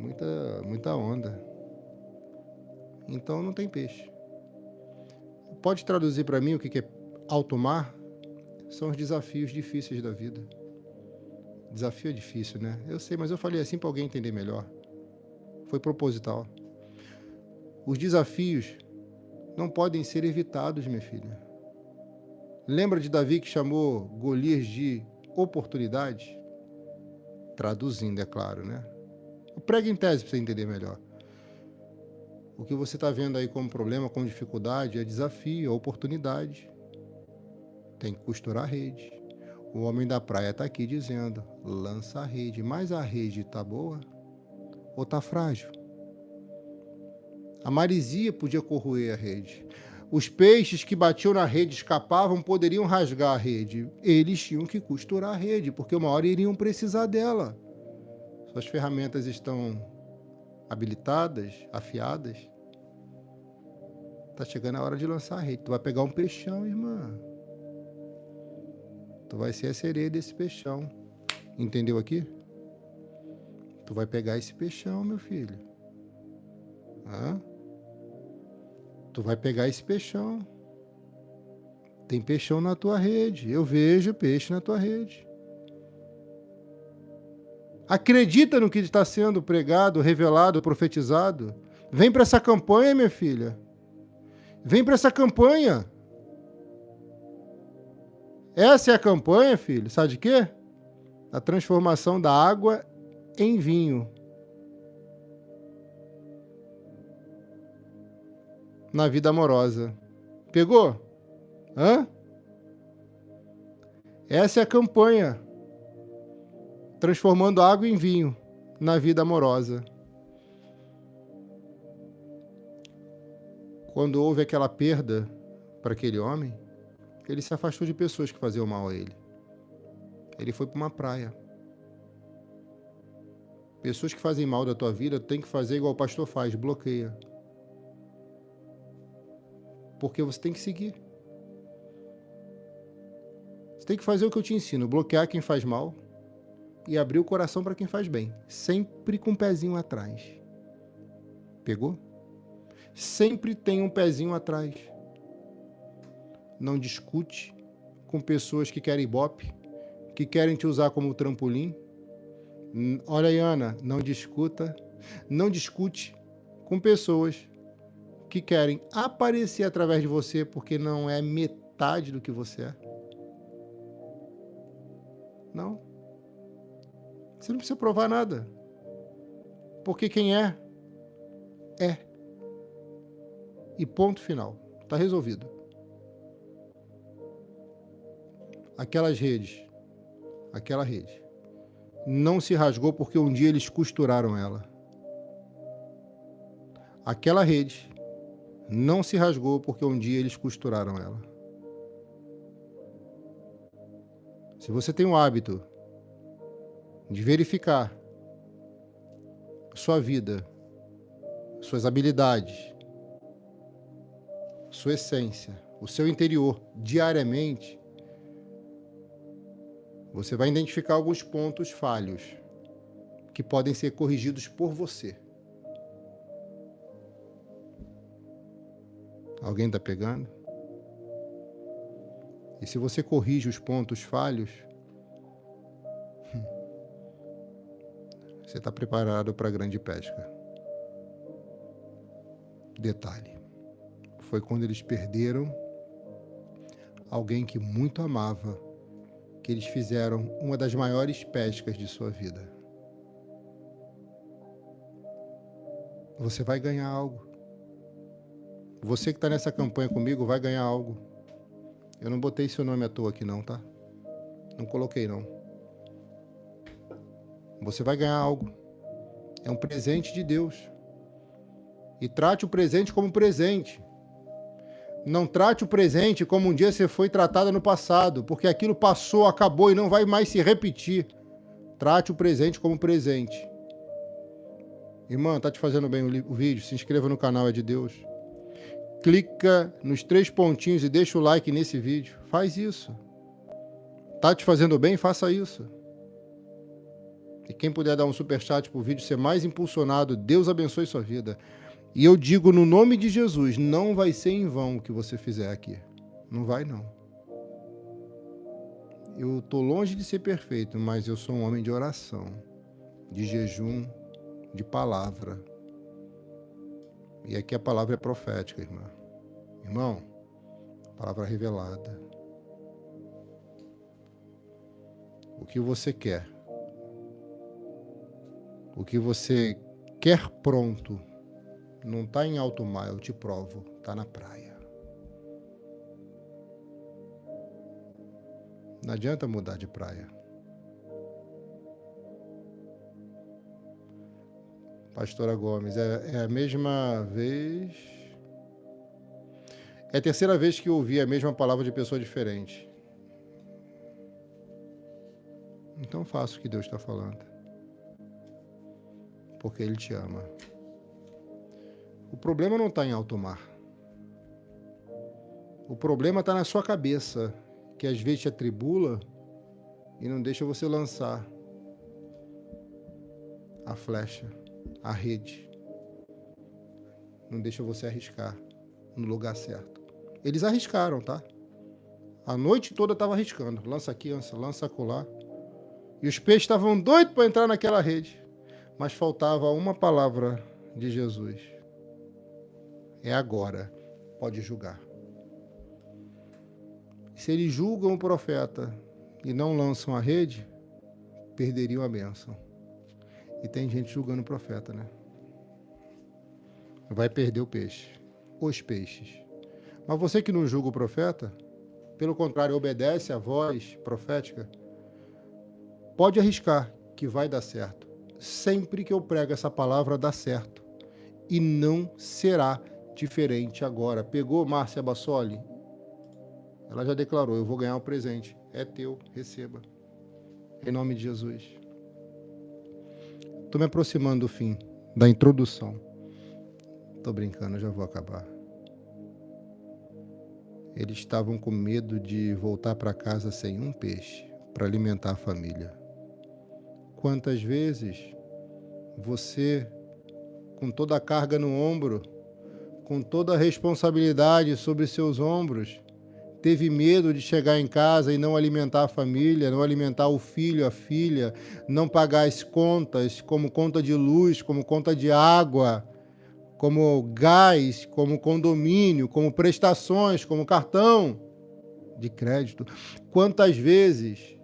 S1: muita onda. Então não tem peixe. Pode traduzir para mim o que é alto mar? São os desafios difíceis da vida. Desafio é difícil, né? Eu sei, mas eu falei assim para alguém entender melhor. Foi proposital. Os desafios não podem ser evitados, minha filha. Lembra de Davi que chamou Golias de oportunidade? Traduzindo, é claro, né? Prega em tese para você entender melhor. O que você está vendo aí como problema, como dificuldade, é desafio, é oportunidade. Tem que costurar a rede. O homem da praia está aqui dizendo: lança a rede. Mas a rede está boa ou está frágil? A maresia podia corroer a rede. Os peixes que batiam na rede, escapavam, poderiam rasgar a rede. Eles tinham que costurar a rede, porque uma hora iriam precisar dela. Suas ferramentas estão habilitadas, afiadas. Está chegando a hora de lançar a rede. Tu vai pegar um peixão, irmã. Tu vai ser a sereia desse peixão. Entendeu aqui? Tu vai pegar esse peixão, meu filho. Hã? Tu vai pegar esse peixão. Tem peixão na tua rede. Eu vejo peixe na tua rede. Acredita no que está sendo pregado, revelado, profetizado. Vem para essa campanha, minha filha. Vem para essa campanha. Essa é a campanha, filho. Sabe de quê? A transformação da água em vinho. Na vida amorosa. Pegou? Hã? Essa é a campanha. Transformando água em vinho na vida amorosa. Quando houve aquela perda para aquele homem, ele se afastou de pessoas que faziam mal a ele. Ele foi para uma praia. Pessoas que fazem mal da tua vida, tem que fazer igual o pastor faz, bloqueia. Porque você tem que seguir. Você tem que fazer o que eu te ensino, bloquear quem faz mal e abrir o coração para quem faz bem. Sempre com um pezinho atrás. Pegou? Sempre tem um pezinho atrás. Não discute com pessoas que querem ibope, que querem te usar como trampolim, Olha aí, Ana, não discute com pessoas que querem aparecer através de você porque não é metade do que você é. Não. Você não precisa provar nada. Porque quem é, é. E ponto final. Está resolvido. Aquela rede, não se rasgou porque um dia eles costuraram ela. Aquela rede não se rasgou porque um dia eles costuraram ela. Se você tem o hábito de verificar sua vida, suas habilidades, sua essência, o seu interior diariamente, você vai identificar alguns pontos falhos que podem ser corrigidos por você. Alguém está pegando? E se você corrige os pontos falhos, você está preparado para a grande pesca. Detalhe, foi quando eles perderam alguém que muito amava, que eles fizeram uma das maiores pescas de sua vida. Você vai ganhar algo. Você que está nessa campanha comigo vai ganhar algo. Eu não botei seu nome à toa aqui não, tá? Não coloquei não. Você vai ganhar algo. É um presente de Deus. E trate o presente como presente. Não trate o presente como um dia você foi tratada no passado, porque aquilo passou, acabou e não vai mais se repetir. Trate o presente como presente. Irmã, tá te fazendo bem o vídeo? Se inscreva no canal, é de Deus. Clica nos 3 pontinhos e deixa o like nesse vídeo. Faz isso. Tá te fazendo bem? Faça isso. E quem puder dar um superchat pro vídeo ser mais impulsionado, Deus abençoe sua vida. E eu digo no nome de Jesus, não vai ser em vão o que você fizer aqui. Não vai, não. Eu tô longe de ser perfeito, mas eu sou um homem de oração, de jejum, de palavra. E aqui a palavra é profética, irmã. Irmão, palavra revelada. O que você quer? O que você quer pronto? Não está em alto mar, eu te provo. Está na praia. Não adianta mudar de praia. Pastora Gomes, é a mesma vez... É a terceira vez que eu ouvi a mesma palavra de pessoa diferente. Então faça o que Deus está falando. Porque Ele te ama. O problema não está em alto mar. O problema está na sua cabeça, que às vezes te atribula e não deixa você lançar a flecha, a rede. Não deixa você arriscar no lugar certo. Eles arriscaram, tá? A noite toda estava arriscando. Lança aqui, lança acolá. E os peixes estavam doidos para entrar naquela rede. Mas faltava uma palavra de Jesus. É agora. Pode julgar. Se eles julgam o profeta e não lançam a rede, perderiam a bênção. E tem gente julgando o profeta, né? Vai perder o peixe. Os peixes. Mas você que não julga o profeta, pelo contrário, obedece à voz profética, pode arriscar que vai dar certo. Sempre que eu prego essa palavra, dá certo. E não será diferente agora. Pegou Márcia Bassoli? Ela já declarou, eu vou ganhar um presente. É teu, receba. Em nome de Jesus. Estou me aproximando do fim, da introdução. Estou brincando, já vou acabar. Eles estavam com medo de voltar para casa sem um peixe para alimentar a família. Quantas vezes você, com toda a carga no ombro, com toda a responsabilidade sobre seus ombros, teve medo de chegar em casa e não alimentar a família, não alimentar o filho, a filha, não pagar as contas, como conta de luz, como conta de água, como gás, como condomínio, como prestações, como cartão de crédito. Quantas vezes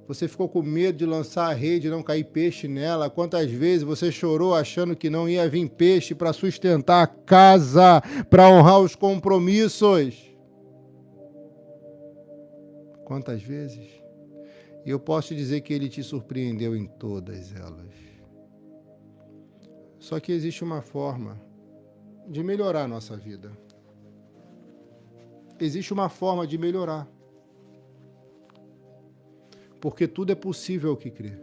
S1: você ficou com medo de lançar a rede e não cair peixe nela? Quantas vezes você chorou achando que não ia vir peixe para sustentar a casa, para honrar os compromissos? Quantas vezes? E eu posso te dizer que ele te surpreendeu em todas elas. Só que existe uma forma de melhorar a nossa vida. Existe uma forma de melhorar. Porque tudo é possível ao que crê.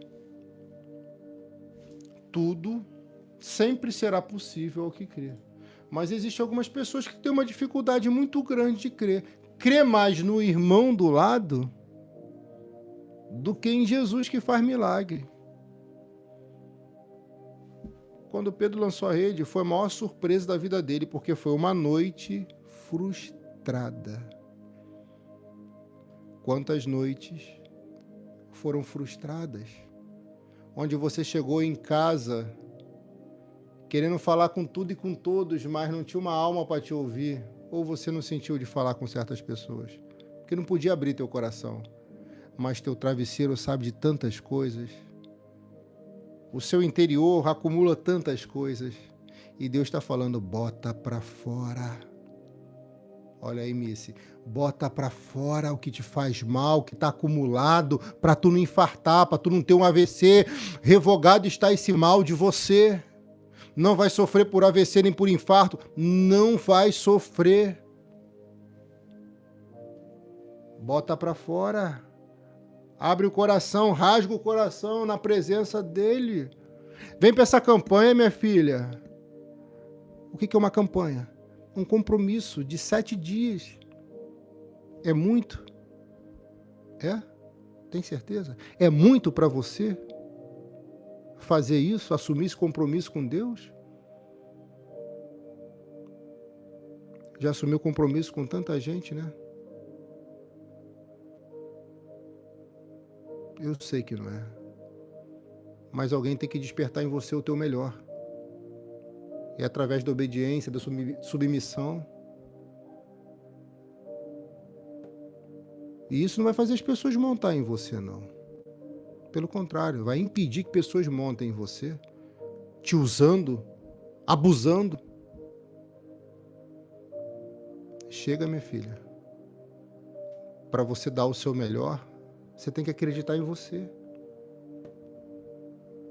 S1: Tudo sempre será possível ao que crê. Mas existem algumas pessoas que têm uma dificuldade muito grande de crer. Crê mais no irmão do lado do que em Jesus que faz milagre. Quando Pedro lançou a rede, foi a maior surpresa da vida dele, porque foi uma noite frustrada. Quantas noites foram frustradas? Onde você chegou em casa querendo falar com tudo e com todos, mas não tinha uma alma para te ouvir, ou você não sentiu de falar com certas pessoas, porque não podia abrir teu coração, mas teu travesseiro sabe de tantas coisas, o seu interior acumula tantas coisas, e Deus está falando, bota para fora. Olha aí, Missy, bota para fora o que te faz mal, o que está acumulado, para tu não infartar, para tu não ter um AVC. Revogado está esse mal de você. Não vai sofrer por AVC nem por infarto. Não vai sofrer. Bota para fora. Abre o coração, rasga o coração na presença dele. Vem para essa campanha, minha filha. O que é uma campanha? Um compromisso de 7 dias. É muito? É? Tem certeza? É muito para você fazer isso, assumir esse compromisso com Deus? Já assumiu compromisso com tanta gente, né? Eu sei que não é. Mas alguém tem que despertar em você o teu melhor. E através da obediência, da submissão. E isso não vai fazer as pessoas montar em você, não. Pelo contrário, vai impedir que pessoas montem em você, te usando, abusando. Chega, minha filha. Para você dar o seu melhor, você tem que acreditar em você.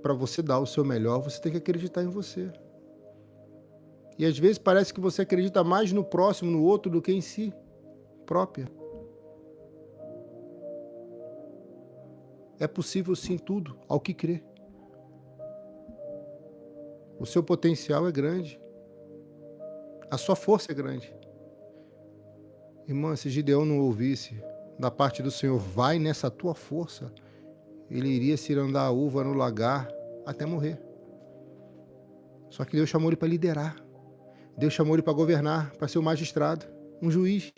S1: Para você dar o seu melhor, você tem que acreditar em você. E às vezes parece que você acredita mais no próximo, no outro, do que em si própria. É possível sim tudo, ao que crê. O seu potencial é grande. A sua força é grande. Irmã, se Gideão não ouvisse da parte do Senhor, vai nessa tua força, ele iria cirandar a uva no lagar até morrer. Só que Deus chamou ele para liderar. Deus chamou ele para governar, para ser um magistrado, um juiz.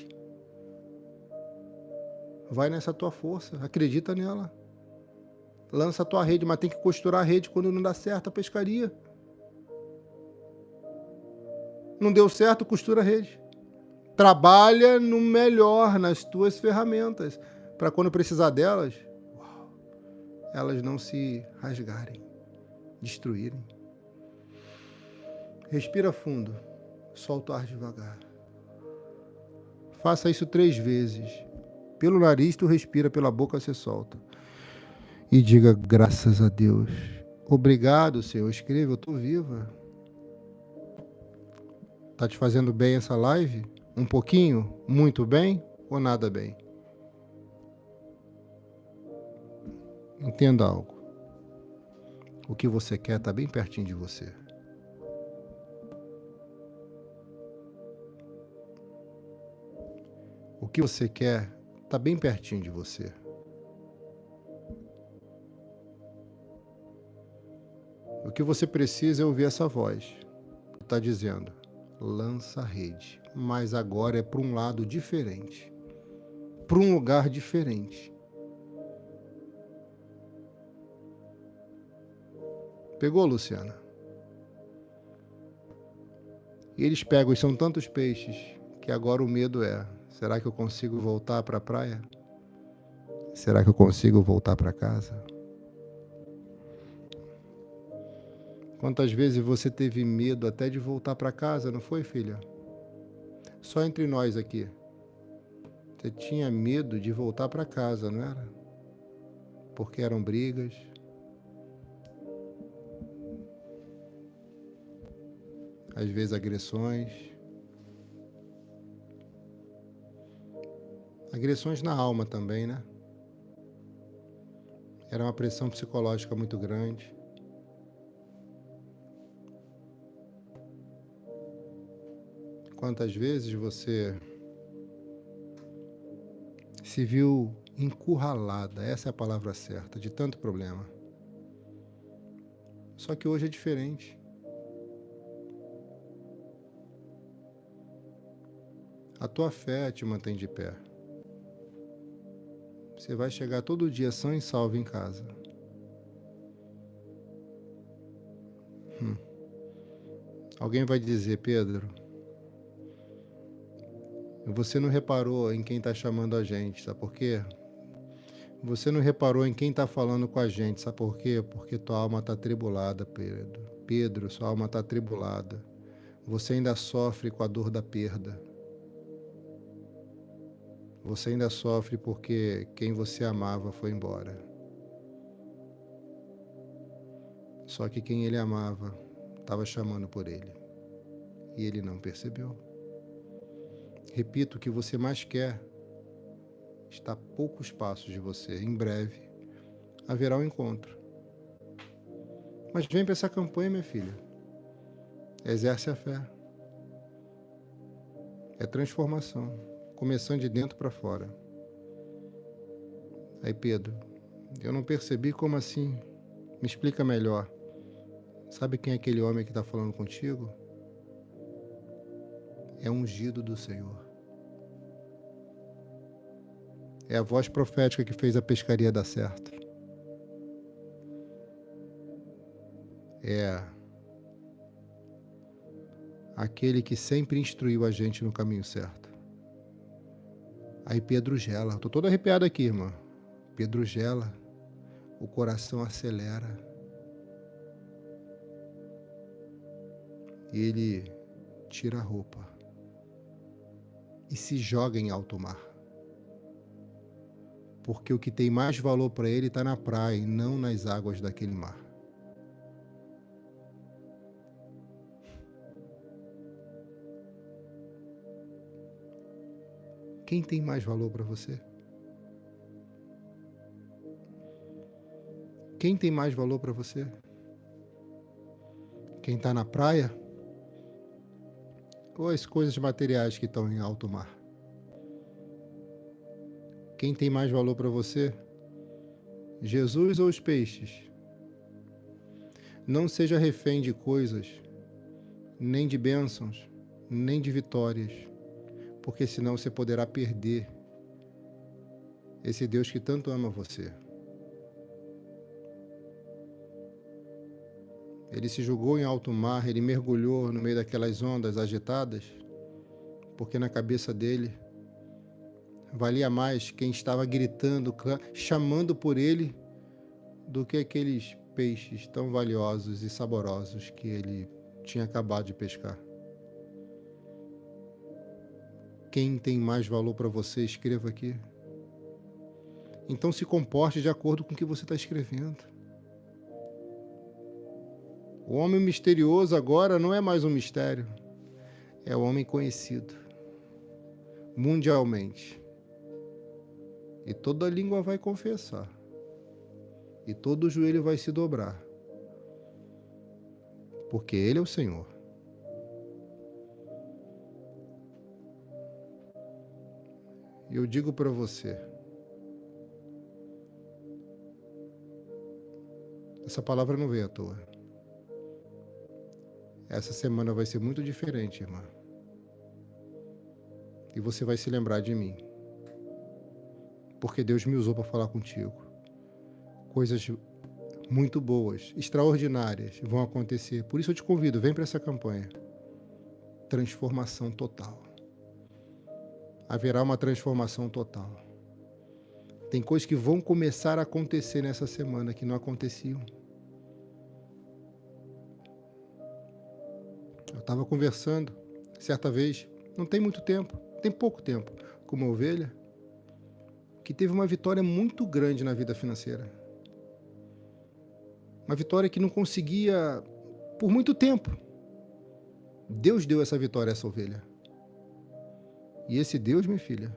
S1: Vai nessa tua força, acredita nela. Lança a tua rede, mas tem que costurar a rede quando não dá certo a pescaria. Não deu certo, costura a rede. Trabalha no melhor, nas tuas ferramentas, para quando precisar delas, elas não se rasgarem, destruírem. Respira fundo, solta o ar devagar. Faça isso 3 vezes. Pelo nariz tu respira, pela boca você solta. E diga, graças a Deus. Obrigado, Senhor. Escreva, eu estou viva. Está te fazendo bem essa live? Um pouquinho? Muito bem? Ou nada bem? Entenda algo. O que você quer está bem pertinho de você. O que você quer está bem pertinho de você. O que você precisa é ouvir essa voz que está dizendo, lança a rede, mas agora é para um lado diferente. para um lugar diferente. Pegou, Luciana? E eles pegam, e são tantos peixes, que agora o medo é: será que eu consigo voltar para a praia? Será que eu consigo voltar para casa? Quantas vezes você teve medo até de voltar para casa, não foi, filha? Só entre nós aqui. Você tinha medo de voltar para casa, não era? Porque eram brigas. Às vezes agressões. Agressões na alma também, né? Era uma pressão psicológica muito grande. Quantas vezes você se viu encurralada, essa é a palavra certa, de tanto problema. Só que hoje é diferente. A tua fé te mantém de pé. Você vai chegar todo dia são e salvo em casa. Alguém vai dizer: Pedro, você não reparou em quem está chamando a gente, sabe por quê? Você não reparou em quem está falando com a gente, sabe por quê? Porque tua alma está atribulada, Pedro. Pedro, sua alma está atribulada. Você ainda sofre com a dor da perda. Você ainda sofre porque quem você amava foi embora. Só que quem ele amava estava chamando por ele. E ele não percebeu. Repito, o que você mais quer está a poucos passos de você. Em breve haverá um encontro. Mas vem para essa campanha, minha filha. Exerce a fé. É transformação, começando de dentro para fora. Aí, Pedro, eu não percebi, como assim? Me explica melhor. Sabe quem é aquele homem que está falando contigo? É ungido do Senhor. É a voz profética que fez a pescaria dar certo. É aquele que sempre instruiu a gente no caminho certo. Aí Pedro gela. Estou todo arrepiado aqui, irmã. Pedro gela. O coração acelera. E ele tira a roupa e se joga em alto mar. Porque o que tem mais valor para ele está na praia e não nas águas daquele mar. Quem tem mais valor para você? Quem tem mais valor para você? Quem está na praia? Ou as coisas materiais que estão em alto mar? Quem tem mais valor para você? Jesus ou os peixes? Não seja refém de coisas, nem de bênçãos, nem de vitórias, porque senão você poderá perder esse Deus que tanto ama você. Ele se jogou em alto mar, ele mergulhou no meio daquelas ondas agitadas, porque na cabeça dele valia mais quem estava gritando, chamando por ele, do que aqueles peixes tão valiosos e saborosos que ele tinha acabado de pescar. Quem tem mais valor para você, escreva aqui. Então se comporte de acordo com o que você está escrevendo. O homem misterioso agora não é mais um mistério, é o homem conhecido mundialmente. E toda língua vai confessar, e todo joelho vai se dobrar, porque Ele é o Senhor. E eu digo para você, essa palavra não veio à toa. Essa semana vai ser muito diferente, irmã. E você vai se lembrar de mim. porque Deus me usou para falar contigo. Coisas muito boas, extraordinárias vão acontecer. Por isso eu te convido, vem para essa campanha. Transformação total. Haverá uma transformação total. Tem coisas que vão começar a acontecer nessa semana que não aconteciam. Eu estava conversando, certa vez, não tem muito tempo, tem pouco tempo, com uma ovelha que teve uma vitória muito grande na vida financeira. Uma vitória que não conseguia por muito tempo. Deus deu essa vitória a essa ovelha. E esse Deus, minha filha,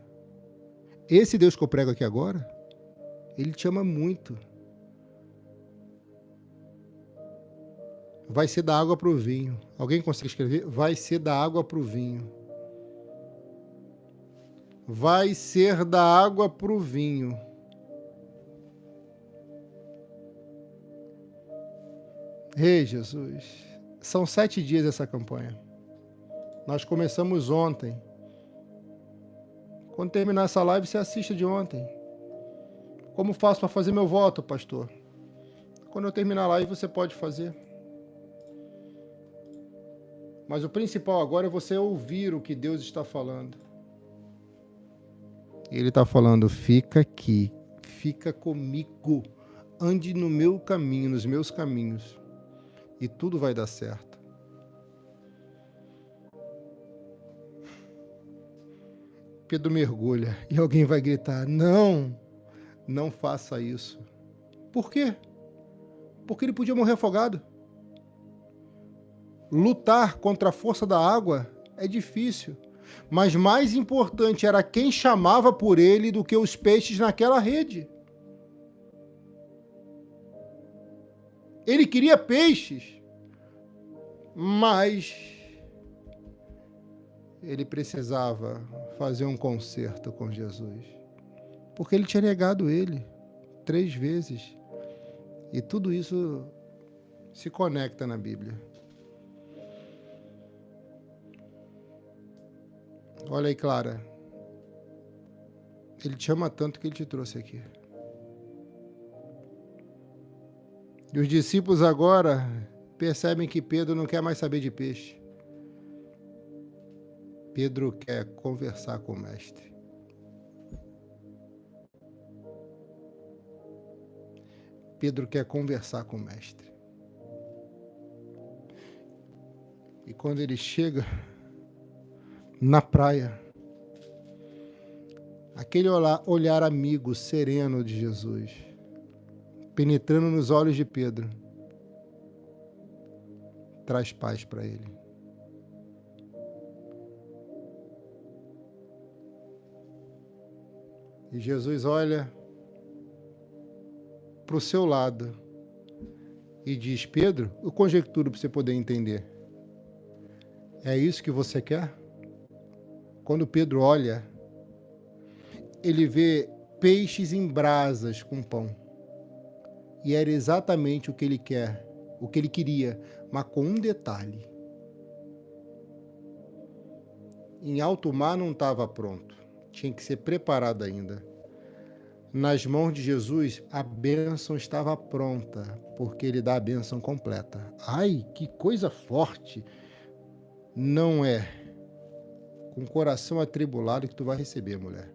S1: esse Deus que eu prego aqui agora, Ele te ama muito. Vai ser da água para o vinho. Alguém consegue escrever? Vai ser da água para o vinho. Vai ser da água para o vinho. Ei, Jesus, são 7 dias essa campanha. Nós começamos ontem. Quando terminar essa live, você assiste de ontem. Como faço para fazer meu voto, pastor? Quando eu terminar a live, você pode fazer. Mas o principal agora é você ouvir o que Deus está falando. Ele está falando, fica aqui, fica comigo, ande no meu caminho, nos meus caminhos, e tudo vai dar certo. Pedro mergulha e alguém vai gritar, não, não faça isso. Por quê? Porque ele podia morrer afogado. Lutar contra a força da água é difícil, mas mais importante era quem chamava por ele do que os peixes naquela rede. Ele queria peixes, mas ele precisava fazer um concerto com Jesus, porque ele tinha negado ele 3 vezes, e tudo isso se conecta na Bíblia. Olha aí, Clara, ele te ama tanto que ele te trouxe aqui. E os discípulos agora percebem que Pedro não quer mais saber de peixe. Pedro quer conversar com o mestre. Pedro quer conversar com o mestre. E quando ele chega na praia, aquele olhar amigo, sereno de Jesus, penetrando nos olhos de Pedro, traz paz para ele. E Jesus olha para o seu lado e diz, Pedro, eu conjecturo para você poder entender. É isso que você quer? Quando Pedro olha, ele vê peixes em brasas com pão. E era exatamente o que ele quer, o que ele queria, mas com um detalhe. Em alto mar não estava pronto, tinha que ser preparado ainda. Nas mãos de Jesus, a bênção estava pronta, porque ele dá a bênção completa. Ai, que coisa forte! Não é com o coração atribulado que tu vai receber, mulher.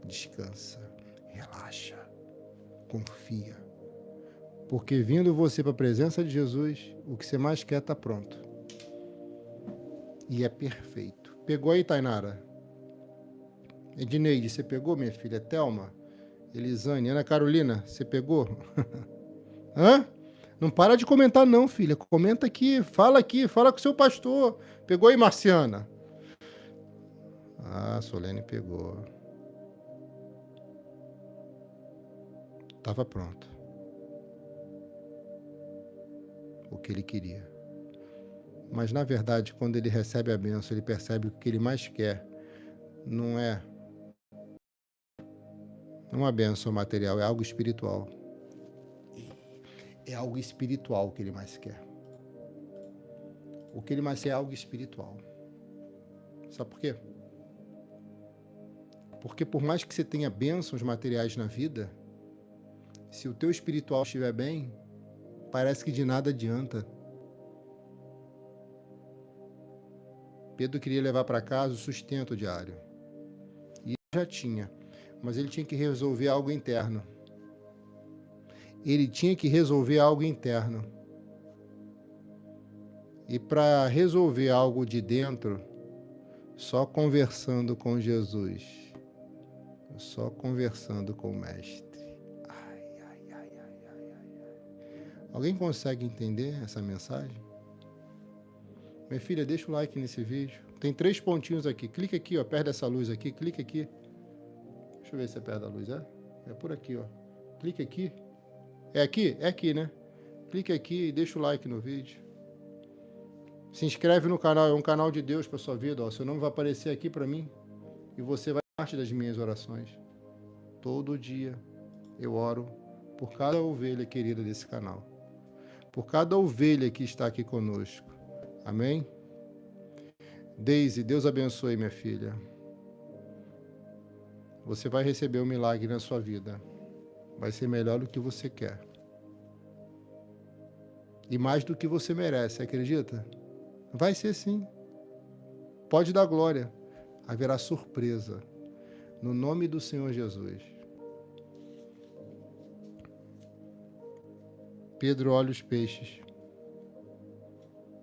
S1: Descansa, relaxa, confia. Porque vindo você para a presença de Jesus, o que você mais quer está pronto. E é perfeito. Pegou aí, Tainara? Edneide, você pegou, minha filha? Thelma? Elisane? Ana Carolina, você pegou? Hã? Não para de comentar não, filha. Comenta aqui, fala com o seu pastor. Pegou aí, Marciana? Ah, Solene pegou. Estava pronto. O que ele queria. Mas, na verdade, quando ele recebe a bênção, ele percebe que o que ele mais quer não é uma bênção material, é algo espiritual. É algo espiritual que ele mais quer. O que ele mais quer é algo espiritual. Sabe por quê? Porque por mais que você tenha bênçãos materiais na vida, se o teu espiritual estiver bem, parece que de nada adianta. Pedro queria levar para casa o sustento diário. E já tinha, mas ele tinha que resolver algo interno. Ele tinha que resolver algo interno. E para resolver algo de dentro, só conversando com Jesus, só conversando com o Mestre. Alguém consegue entender essa mensagem? Minha filha, deixa o like nesse vídeo. Tem 3 pontinhos aqui. Clica aqui, ó, perto dessa luz aqui. Clica aqui. Deixa eu ver se é perto da luz, é? É por aqui, ó. Clica aqui. É aqui? É aqui, né? Clica aqui e deixa o like no vídeo. Se inscreve no canal, é um canal de Deus para sua vida, ó. Seu nome vai aparecer aqui para mim e você vai parte das minhas orações. Todo dia eu oro por cada ovelha querida desse canal. Por cada ovelha que está aqui conosco. Amém? Deise, Deus abençoe, minha filha. Você vai receber um milagre na sua vida. Vai ser melhor do que você quer. E mais do que você merece, acredita? Vai ser sim. Pode dar glória. Haverá surpresa. No nome do Senhor Jesus. Pedro olha os peixes.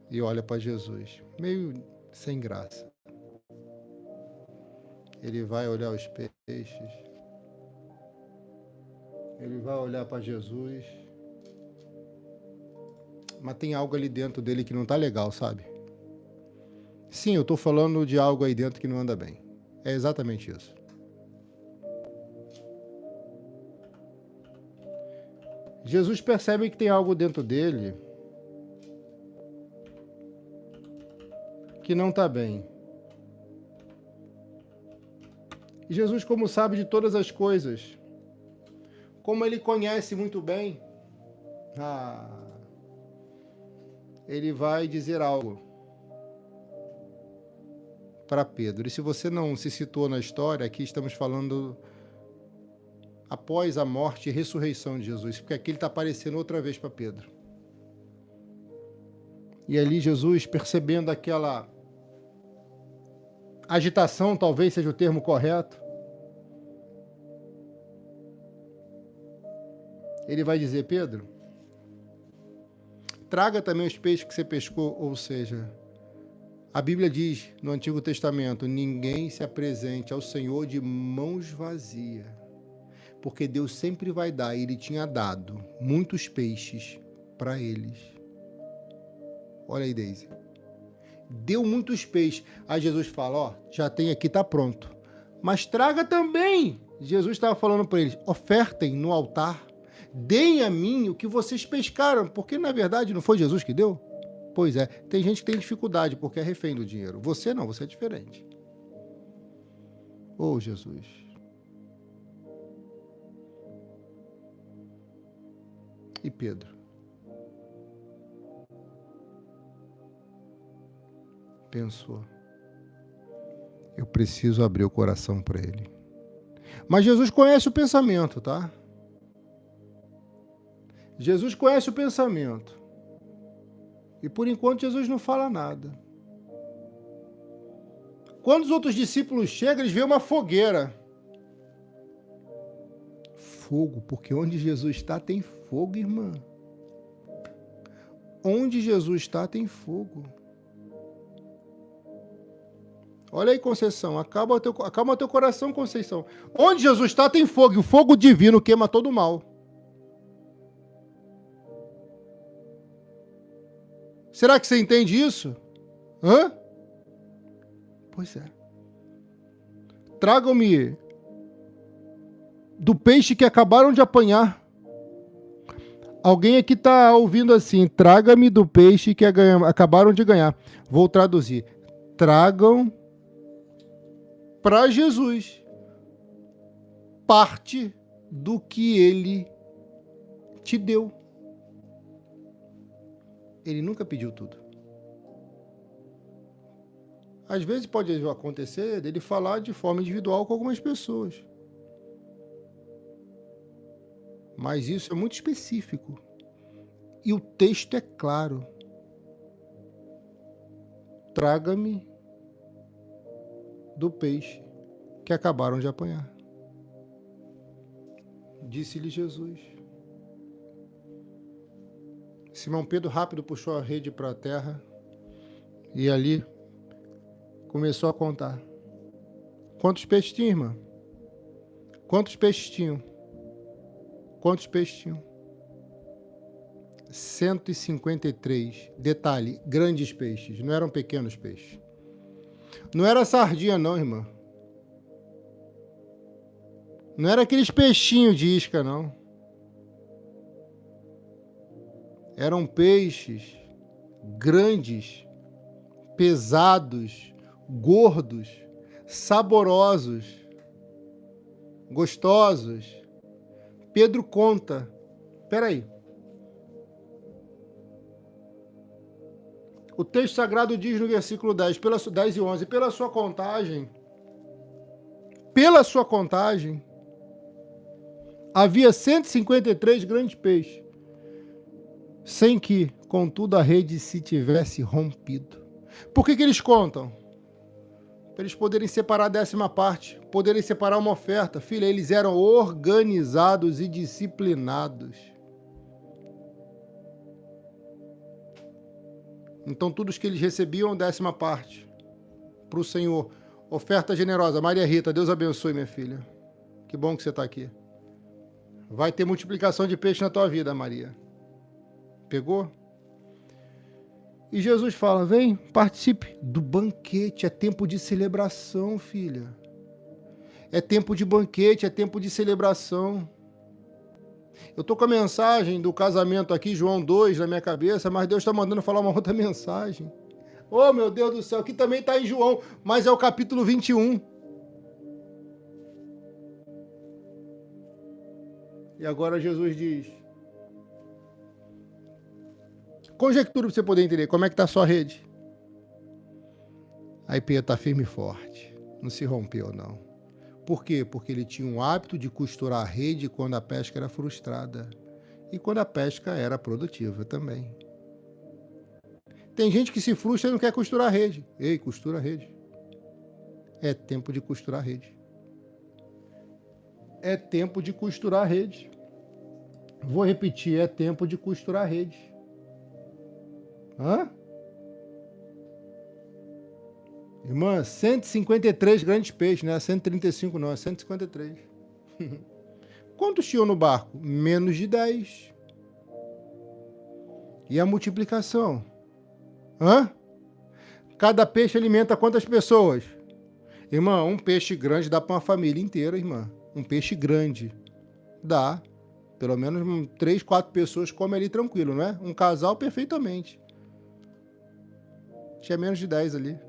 S1: E olha para Jesus. Meio sem graça. Ele vai olhar os peixes. Ele vai olhar para Jesus. Mas tem algo ali dentro dele que não está legal, sabe? Sim, eu estou falando de algo aí dentro que não anda bem. É exatamente isso. Jesus percebe que tem algo dentro dele que não está bem. E Jesus, como sabe de todas as coisas, como ele conhece muito bem, ele vai dizer algo para Pedro. E se você não se situou na história, aqui estamos falando após a morte e ressurreição de Jesus, porque aqui ele está aparecendo outra vez para Pedro. E ali Jesus, percebendo aquela agitação, talvez seja o termo correto, ele vai dizer: Pedro, traga também os peixes que você pescou. Ou seja, a Bíblia diz no Antigo Testamento: ninguém se apresente ao Senhor de mãos vazias, porque Deus sempre vai dar, e Ele tinha dado muitos peixes para eles. Olha aí, Deise. Deu muitos peixes. Aí Jesus fala: ó, já tem aqui, tá pronto. Mas traga também. Jesus estava falando para eles: ofertem no altar. Deem a mim o que vocês pescaram. Porque, na verdade, não foi Jesus que deu? Pois é. Tem gente que tem dificuldade porque é refém do dinheiro. Você não, você é diferente. Oh, Jesus. E Pedro? Pensou: eu preciso abrir o coração para ele. Mas Jesus conhece o pensamento, tá? Jesus conhece o pensamento. E por enquanto Jesus não fala nada. Quando os outros discípulos chegam, eles veem uma fogueira. Fogo, porque onde Jesus está tem fogo, irmã. Onde Jesus está tem fogo. Olha aí, Conceição, acalma teu coração, Conceição. Onde Jesus está tem fogo, e o fogo divino queima todo o mal. Será que você entende isso? Hã? Pois é. Tragam-me do peixe que acabaram de apanhar. Alguém aqui está ouvindo assim: traga-me do peixe que acabaram de ganhar. Vou traduzir: tragam para Jesus parte do que ele te deu. Ele nunca pediu tudo. Às vezes pode acontecer dele falar de forma individual com algumas pessoas. Mas isso é muito específico. E o texto é claro. Traga-me do peixe que acabaram de apanhar. Disse-lhe Jesus. Simão Pedro rápido puxou a rede para a terra e ali começou a contar. Quantos peixes tinha, irmã? Quantos peixes tinham? Quantos peixes tinham? 153. Detalhe, grandes peixes, não eram pequenos peixes. Não era sardinha não, irmã. Não era aqueles peixinhos de isca, não. Eram peixes grandes, pesados, gordos, saborosos, gostosos. Pedro conta. Espera aí. O texto sagrado diz no versículo 10, 10 e 11, pela sua contagem, havia 153 grandes peixes, sem que, contudo, a rede se tivesse rompido. Por que eles contam? Para eles poderem separar a 10ª parte, poderem separar uma oferta. Filha, eles eram organizados e disciplinados. Então, tudo que eles recebiam, 10ª parte, para o Senhor. Oferta generosa. Maria Rita, Deus abençoe, minha filha. Que bom que você está aqui. Vai ter multiplicação de peixe na tua vida, Maria. Pegou? E Jesus fala, vem, participe do banquete. É tempo de celebração, filha. É tempo de banquete, é tempo de celebração. Eu estou com a mensagem do casamento aqui, João 2, na minha cabeça, mas Deus está mandando falar uma outra mensagem. Oh, meu Deus do céu, aqui também está em João, mas é o capítulo 21. E agora Jesus diz... Conjectura para você poder entender como é que está a sua rede. A Pedro está firme e forte. Não se rompeu, não. Por quê? Porque ele tinha um hábito de costurar a rede quando a pesca era frustrada. E quando a pesca era produtiva também. Tem gente que se frustra e não quer costurar a rede. Ei, costura a rede. É tempo de costurar a rede. É tempo de costurar a rede. Vou repetir, é tempo de costurar a rede. Hã? Irmã, 153 grandes peixes, não é 135 não, é 153. Quantos tinham no barco? Menos de 10. E a multiplicação? Hã? Cada peixe alimenta quantas pessoas? Irmã, um peixe grande dá para uma família inteira, irmã. Um peixe grande. Dá. Pelo menos 3, 4 pessoas comem ali tranquilo, não é? Um casal perfeitamente. Tinha menos de 10 ali.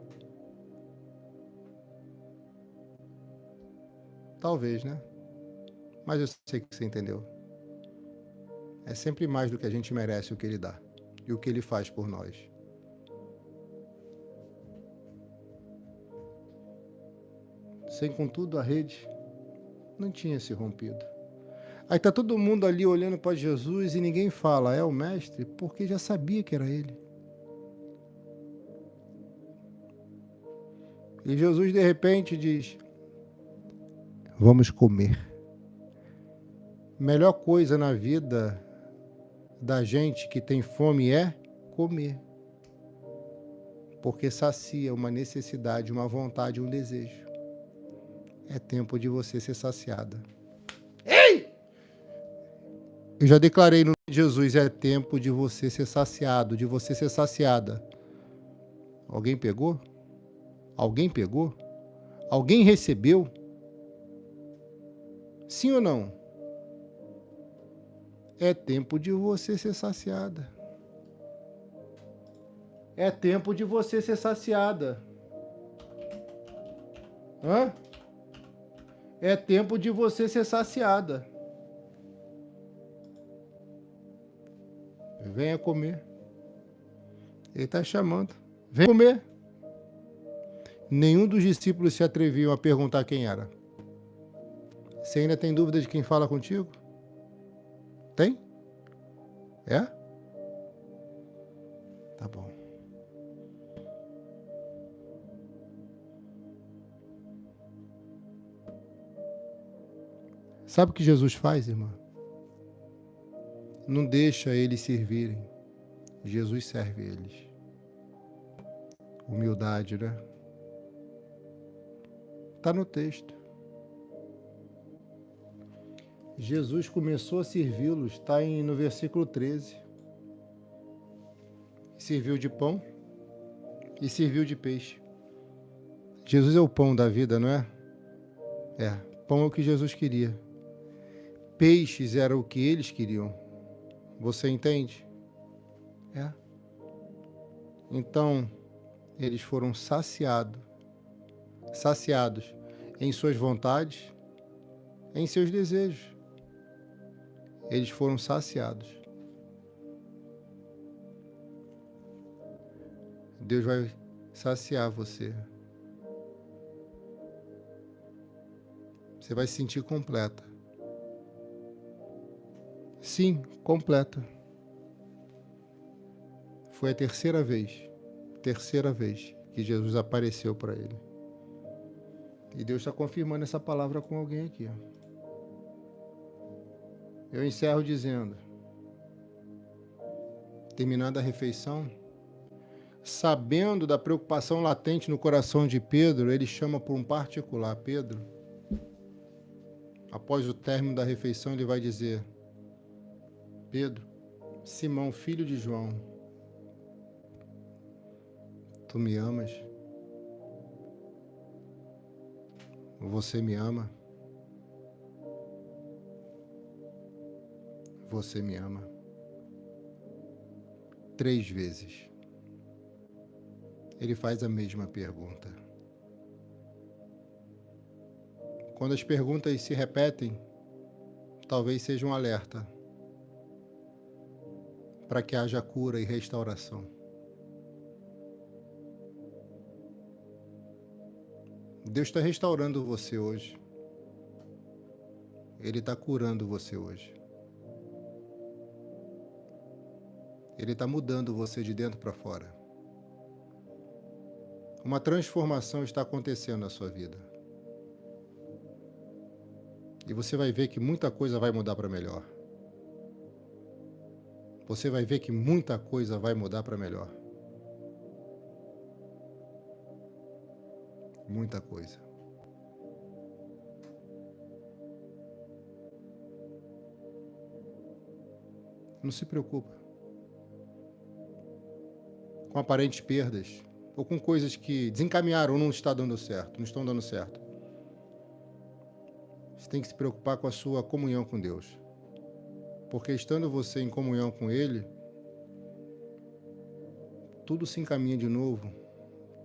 S1: Talvez, né? Mas eu sei que você entendeu. É sempre mais do que a gente merece o que ele dá. E o que ele faz por nós. Sem, contudo, a rede não tinha se rompido. Aí tá todo mundo ali olhando para Jesus e ninguém fala, é o mestre, porque já sabia que era ele. E Jesus, de repente, diz, vamos comer. Melhor coisa na vida da gente que tem fome é comer. Porque sacia uma necessidade, uma vontade, um desejo. É tempo de você ser saciada. Ei! Eu já declarei no nome de Jesus, é tempo de você ser saciado, de você ser saciada. Alguém pegou? Alguém pegou? Alguém recebeu? Sim ou não? É tempo de você ser saciada. É tempo de você ser saciada. Hã? É tempo de você ser saciada. Venha comer. Ele está chamando. Vem comer. Nenhum dos discípulos se atreviam a perguntar quem era. Você ainda tem dúvida de quem fala contigo? Tem? É? Tá bom. Sabe o que Jesus faz, irmã? Não deixa eles servirem. Jesus serve eles. Humildade, né? Está no texto. Jesus começou a servi-los, está no versículo 13. Serviu de pão e serviu de peixe. Jesus é o pão da vida, não é? É, pão é o que Jesus queria. Peixes era o que eles queriam. Você entende? É. Então, eles foram saciados em suas vontades, em seus desejos. Eles foram saciados. Deus vai saciar você. Você vai se sentir completa. Sim, completa. Foi a terceira vez que Jesus apareceu para ele. E Deus está confirmando essa palavra com alguém aqui. Eu encerro dizendo, terminando a refeição, sabendo da preocupação latente no coração de Pedro, ele chama por um particular, Pedro. Após o término da refeição, ele vai dizer, Pedro, Simão, filho de João, tu me amas? Você me ama? Você me ama? 3 vezes. Ele faz a mesma pergunta. Quando as perguntas se repetem, talvez seja um alerta para que haja cura e restauração. Deus está restaurando você hoje. Ele está curando você hoje. Ele está mudando você de dentro para fora. Uma transformação está acontecendo na sua vida. E você vai ver que muita coisa vai mudar para melhor. Você vai ver que muita coisa vai mudar para melhor. Muita coisa. Não se preocupa com aparentes perdas ou com coisas que desencaminharam ou não estão dando certo. Você tem que se preocupar com a sua comunhão com Deus. Porque estando você em comunhão com Ele, tudo se encaminha de novo,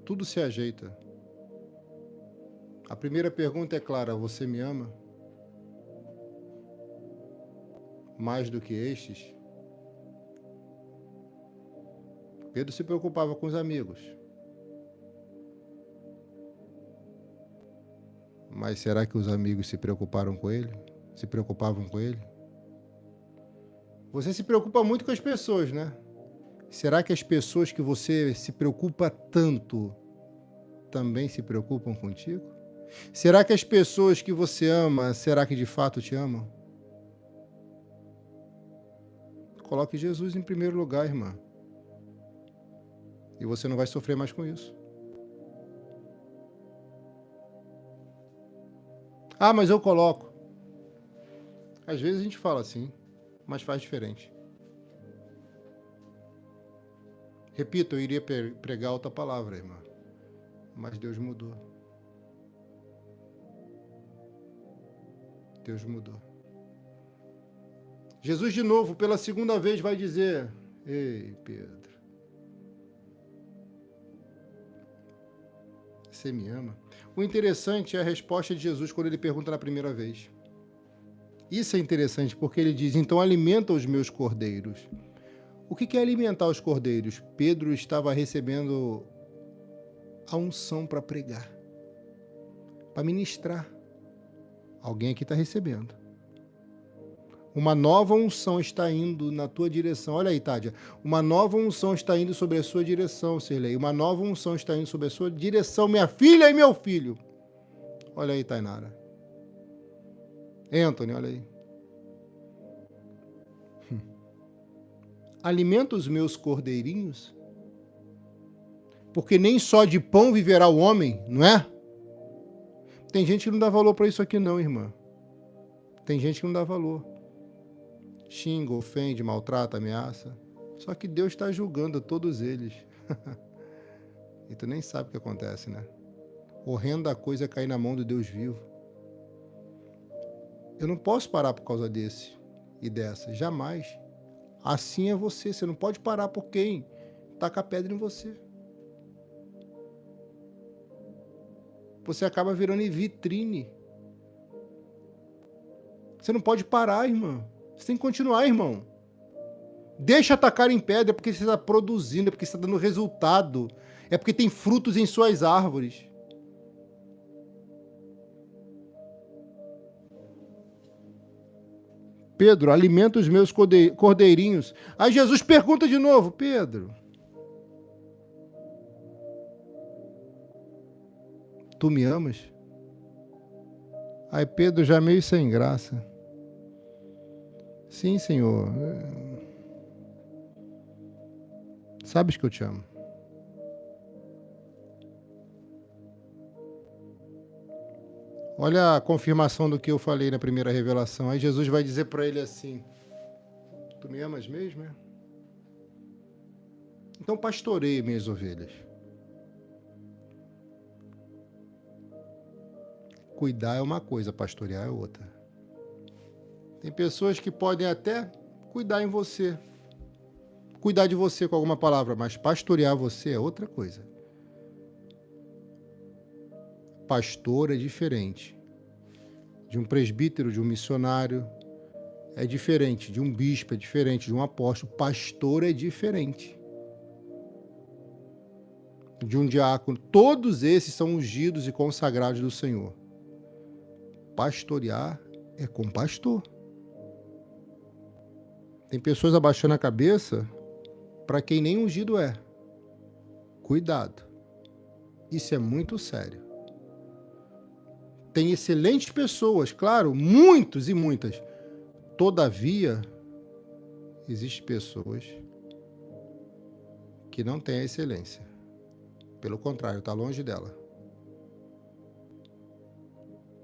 S1: tudo se ajeita. A primeira pergunta é clara, você me ama? Mais do que estes? Pedro se preocupava com os amigos. Mas será que os amigos se preocuparam com ele? Se preocupavam com ele? Você se preocupa muito com as pessoas, né? Será que as pessoas que você se preocupa tanto também se preocupam contigo? Será que as pessoas que você ama, será que de fato te amam? Coloque Jesus em primeiro lugar, irmã. E você não vai sofrer mais com isso. Ah, mas eu coloco. Às vezes a gente fala assim, mas faz diferente. Repito, eu iria pregar outra palavra, irmã. Mas Deus mudou. Deus mudou. Jesus de novo, pela segunda vez, vai dizer, ei, Pedro, você me ama? O interessante é a resposta de Jesus quando ele pergunta na primeira vez. Isso é interessante porque ele diz, então alimenta os meus cordeiros. O que é alimentar os cordeiros? Pedro estava recebendo a unção para pregar, para ministrar. Alguém aqui está recebendo. Uma nova unção está indo na tua direção. Olha aí, Tádia. Uma nova unção está indo sobre a sua direção, Sirlei. Uma nova unção está indo sobre a sua direção, minha filha e meu filho. Olha aí, Tainara. Anthony, olha aí. Alimenta os meus cordeirinhos, porque nem só de pão viverá o homem, não é? Tem gente que não dá valor para isso aqui não, irmã. Tem gente que não dá valor. Xinga, ofende, maltrata, ameaça. Só que Deus está julgando todos eles. E tu nem sabe o que acontece, né? Horrenda coisa é cair na mão do Deus vivo. Eu não posso parar por causa desse e dessa. Jamais. Assim é você. Você não pode parar por quem taca a pedra em você. Você acaba virando vitrine. Você não pode parar, irmã. Você tem que continuar, irmão. Deixa atacar em pedra, é porque você está produzindo, é porque você está dando resultado, é porque tem frutos em suas árvores. Pedro, alimenta os meus cordeirinhos. Aí Jesus pergunta de novo, Pedro, tu me amas? Aí Pedro já meio sem graça. Sim, Senhor. Sabes que eu te amo. Olha a confirmação do que eu falei na primeira revelação. Aí Jesus vai dizer para ele assim, tu me amas mesmo, é? Então pastoreie minhas ovelhas. Cuidar é uma coisa, pastorear é outra. Tem pessoas que podem até cuidar em você, cuidar de você com alguma palavra, mas pastorear você é outra coisa. Pastor é diferente de um presbítero, de um missionário, é diferente de um bispo, é diferente de um apóstolo. Pastor é diferente de um diácono. Todos esses são ungidos e consagrados do Senhor. Pastorear é com pastor. Tem pessoas abaixando a cabeça para quem nem ungido é. Cuidado. Isso é muito sério. Tem excelentes pessoas, claro, muitos e muitas. Todavia, existem pessoas que não têm a excelência. Pelo contrário, está longe dela.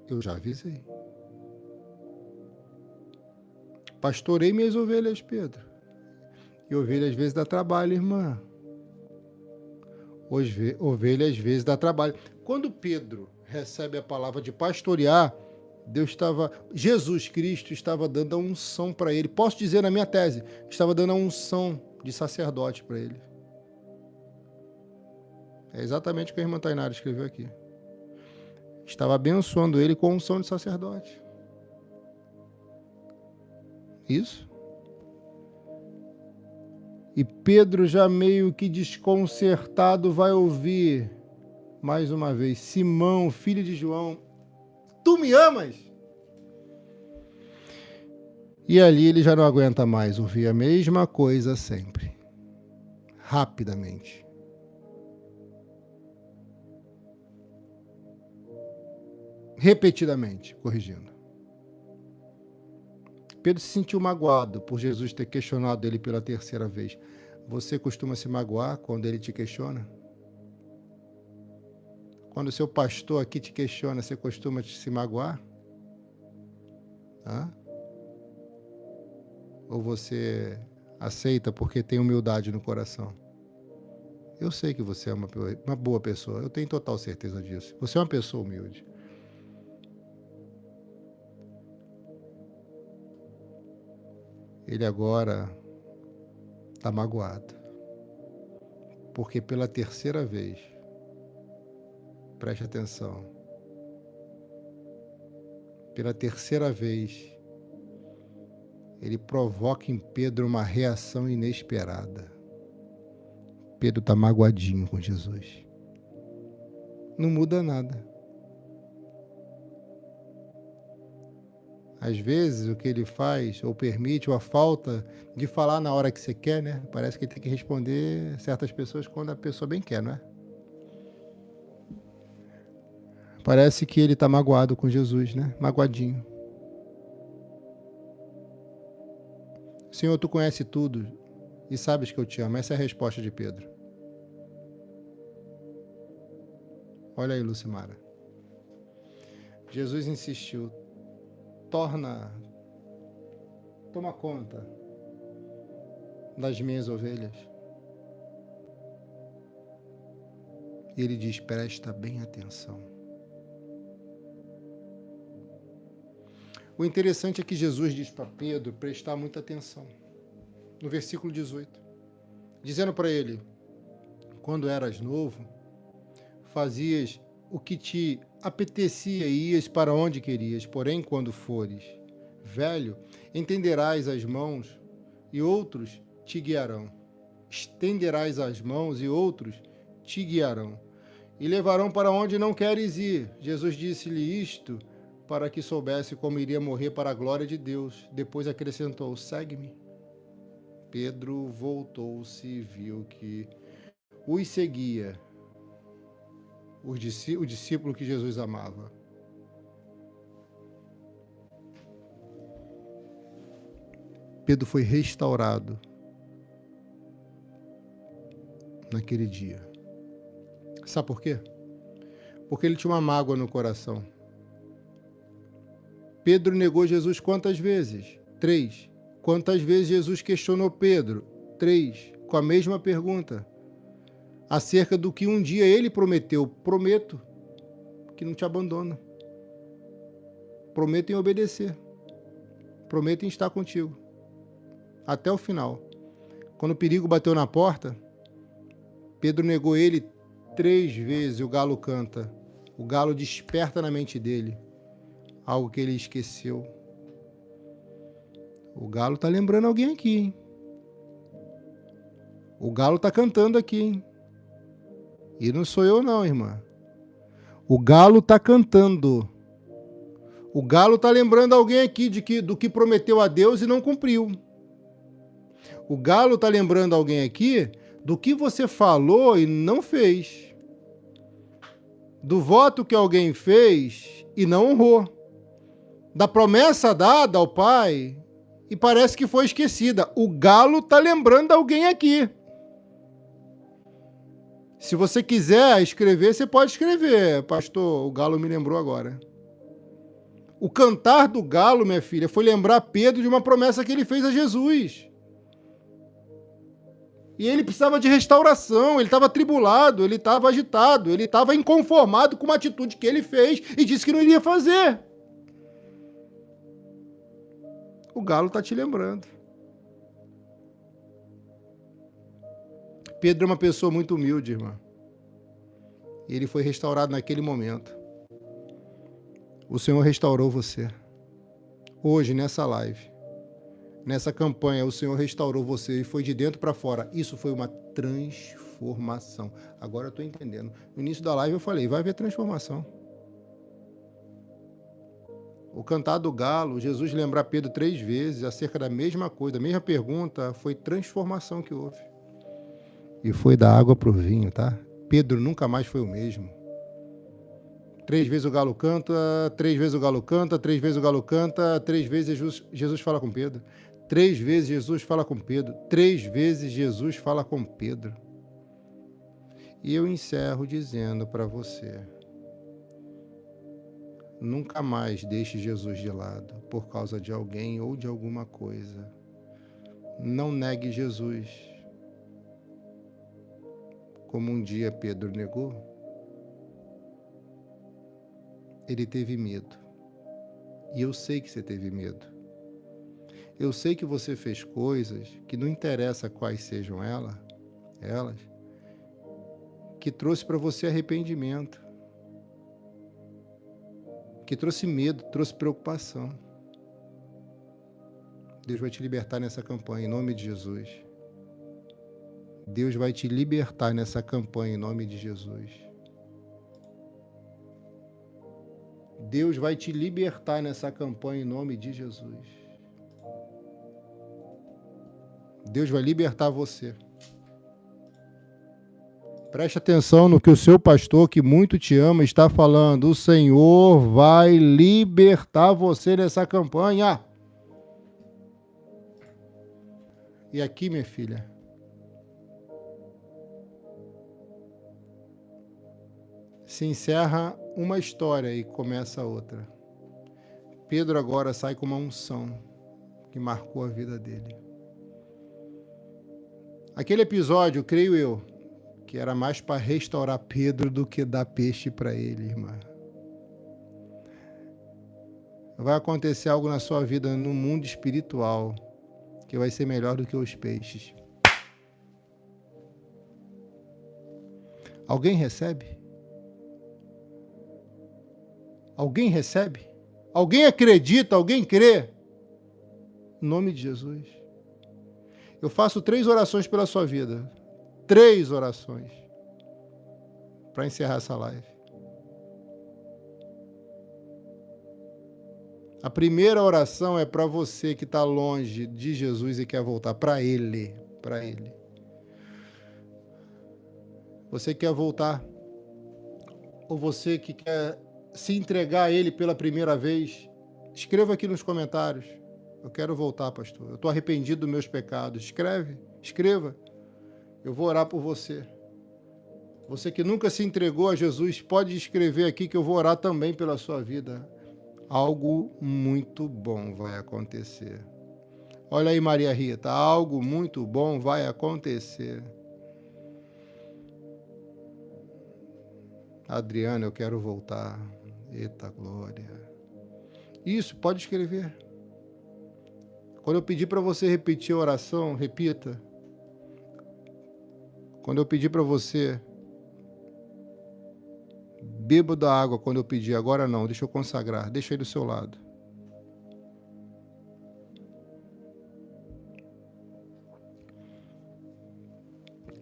S1: Eu já avisei. Pastorei minhas ovelhas, Pedro. E ovelha às vezes dá trabalho, irmã. Ovelha às vezes dá trabalho. Quando Pedro recebe a palavra de pastorear, Jesus Cristo estava dando a unção para ele. Posso dizer na minha tese, estava dando a unção de sacerdote para ele. É exatamente o que a irmã Tainara escreveu aqui. Estava abençoando ele com a unção de sacerdote. Isso. E Pedro, já meio que desconcertado, vai ouvir mais uma vez: Simão, filho de João, tu me amas? E ali ele já não aguenta mais ouvir a mesma coisa sempre. Rapidamente. Repetidamente, corrigindo. Pedro se sentiu magoado por Jesus ter questionado ele pela terceira vez. Você costuma se magoar quando ele te questiona? Quando o seu pastor aqui te questiona, você costuma se magoar? Hã? Ou você aceita porque tem humildade no coração? Eu sei que você é uma boa pessoa, eu tenho total certeza disso. Você é uma pessoa humilde. Ele agora está magoado. Porque pela terceira vez, preste atenção, pela terceira vez, ele provoca em Pedro uma reação inesperada. Pedro está magoadinho com Jesus. não muda nada. Às vezes, o que ele faz, ou permite, ou a falta de falar na hora que você quer, né? Parece que ele tem que responder certas pessoas quando a pessoa bem quer, não é? Parece que ele está magoado com Jesus, né? Magoadinho. Senhor, tu conhece tudo e sabes que eu te amo. Essa é a resposta de Pedro. Olha aí, Lucimara. Jesus insistiu. Toma conta das minhas ovelhas. E ele diz, presta bem atenção. O interessante é que Jesus diz para Pedro prestar muita atenção. No versículo 18. Dizendo para ele, quando eras novo, fazias o que te apetecia e ias para onde querias, porém, quando fores velho, entenderás as mãos e outros te guiarão. Estenderás as mãos e outros te guiarão. E levarão para onde não queres ir. Jesus disse-lhe isto para que soubesse como iria morrer para a glória de Deus. Depois acrescentou, segue-me. Pedro voltou-se e viu que os seguia o discípulo que Jesus amava. Pedro foi restaurado naquele dia. Sabe por quê? Porque ele tinha uma mágoa no coração. Pedro negou Jesus quantas vezes? 3. Quantas vezes Jesus questionou Pedro? 3. Com a mesma pergunta. Acerca do que um dia ele prometeu. Prometo que não te abandono. Prometo em obedecer. Prometo em estar contigo. Até o final. Quando o perigo bateu na porta, Pedro negou ele 3 vezes. O galo canta. O galo desperta na mente dele algo que ele esqueceu. O galo está lembrando alguém aqui, hein? O galo está cantando aqui, hein? E não sou eu não, irmã. O galo está cantando. O galo está lembrando alguém aqui do que prometeu a Deus e não cumpriu. O galo está lembrando alguém aqui do que você falou e não fez. Do voto que alguém fez e não honrou. Da promessa dada ao Pai e parece que foi esquecida. O galo está lembrando alguém aqui. Se você quiser escrever, você pode escrever. Pastor, o galo me lembrou agora. O cantar do galo, minha filha, foi lembrar Pedro de uma promessa que ele fez a Jesus. E ele precisava de restauração, ele estava atribulado, ele estava agitado, ele estava inconformado com uma atitude que ele fez e disse que não iria fazer. O galo está te lembrando. Pedro é uma pessoa muito humilde, irmã. Ele foi restaurado naquele momento. O Senhor restaurou você. Hoje, nessa live, nessa campanha, o Senhor restaurou você e foi de dentro para fora. Isso foi uma transformação. Agora eu estou entendendo. No início da live eu falei, vai haver transformação. O cantar do galo, Jesus lembrar Pedro 3 vezes acerca da mesma coisa, a mesma pergunta, foi transformação que houve. E foi da água para o vinho, tá? Pedro nunca mais foi o mesmo. 3 vezes o galo canta, 3 vezes o galo canta, 3 vezes o galo canta, 3 vezes Jesus fala com Pedro. 3 vezes Jesus fala com Pedro. 3 vezes Jesus fala com Pedro. E eu encerro dizendo para você, nunca mais deixe Jesus de lado por causa de alguém ou de alguma coisa. Não negue Jesus. Como um dia Pedro negou, ele teve medo. E eu sei que você teve medo. Eu sei que você fez coisas que não interessa quais sejam elas, que trouxe para você arrependimento, que trouxe medo, trouxe preocupação. Deus vai te libertar nessa campanha, em nome de Jesus. Deus vai te libertar nessa campanha, em nome de Jesus. Deus vai te libertar nessa campanha em nome de Jesus. Deus vai libertar você. Preste atenção no que o seu pastor, que muito te ama, está falando. O Senhor vai libertar você nessa campanha. E aqui, minha filha, se encerra uma história e começa outra. Pedro agora sai com uma unção que marcou a vida dele. Aquele episódio, creio eu, que era mais para restaurar Pedro do que dar peixe para ele, irmã. Vai acontecer algo na sua vida no mundo espiritual que vai ser melhor do que os peixes. Alguém recebe? Alguém recebe? Alguém acredita? Alguém crê? Em nome de Jesus. Eu faço 3 orações pela sua vida. 3 orações. Para encerrar essa live. A primeira oração é para você que está longe de Jesus e quer voltar para Ele. Para Ele. Você quer voltar? Ou você que quer se entregar a Ele pela primeira vez? Escreva aqui nos comentários. Eu quero voltar, pastor. Eu estou arrependido dos meus pecados. Escreva. Eu vou orar por você. Você que nunca se entregou a Jesus, pode escrever aqui que eu vou orar também pela sua vida. Algo muito bom vai acontecer. Olha aí, Maria Rita, algo muito bom vai acontecer. Adriana, eu quero voltar. Eita glória. Isso, pode escrever. Quando eu pedir para você repetir a oração, repita. Quando eu pedir para você, beba da água quando eu pedir. Agora não, deixa eu consagrar. Deixa aí do seu lado.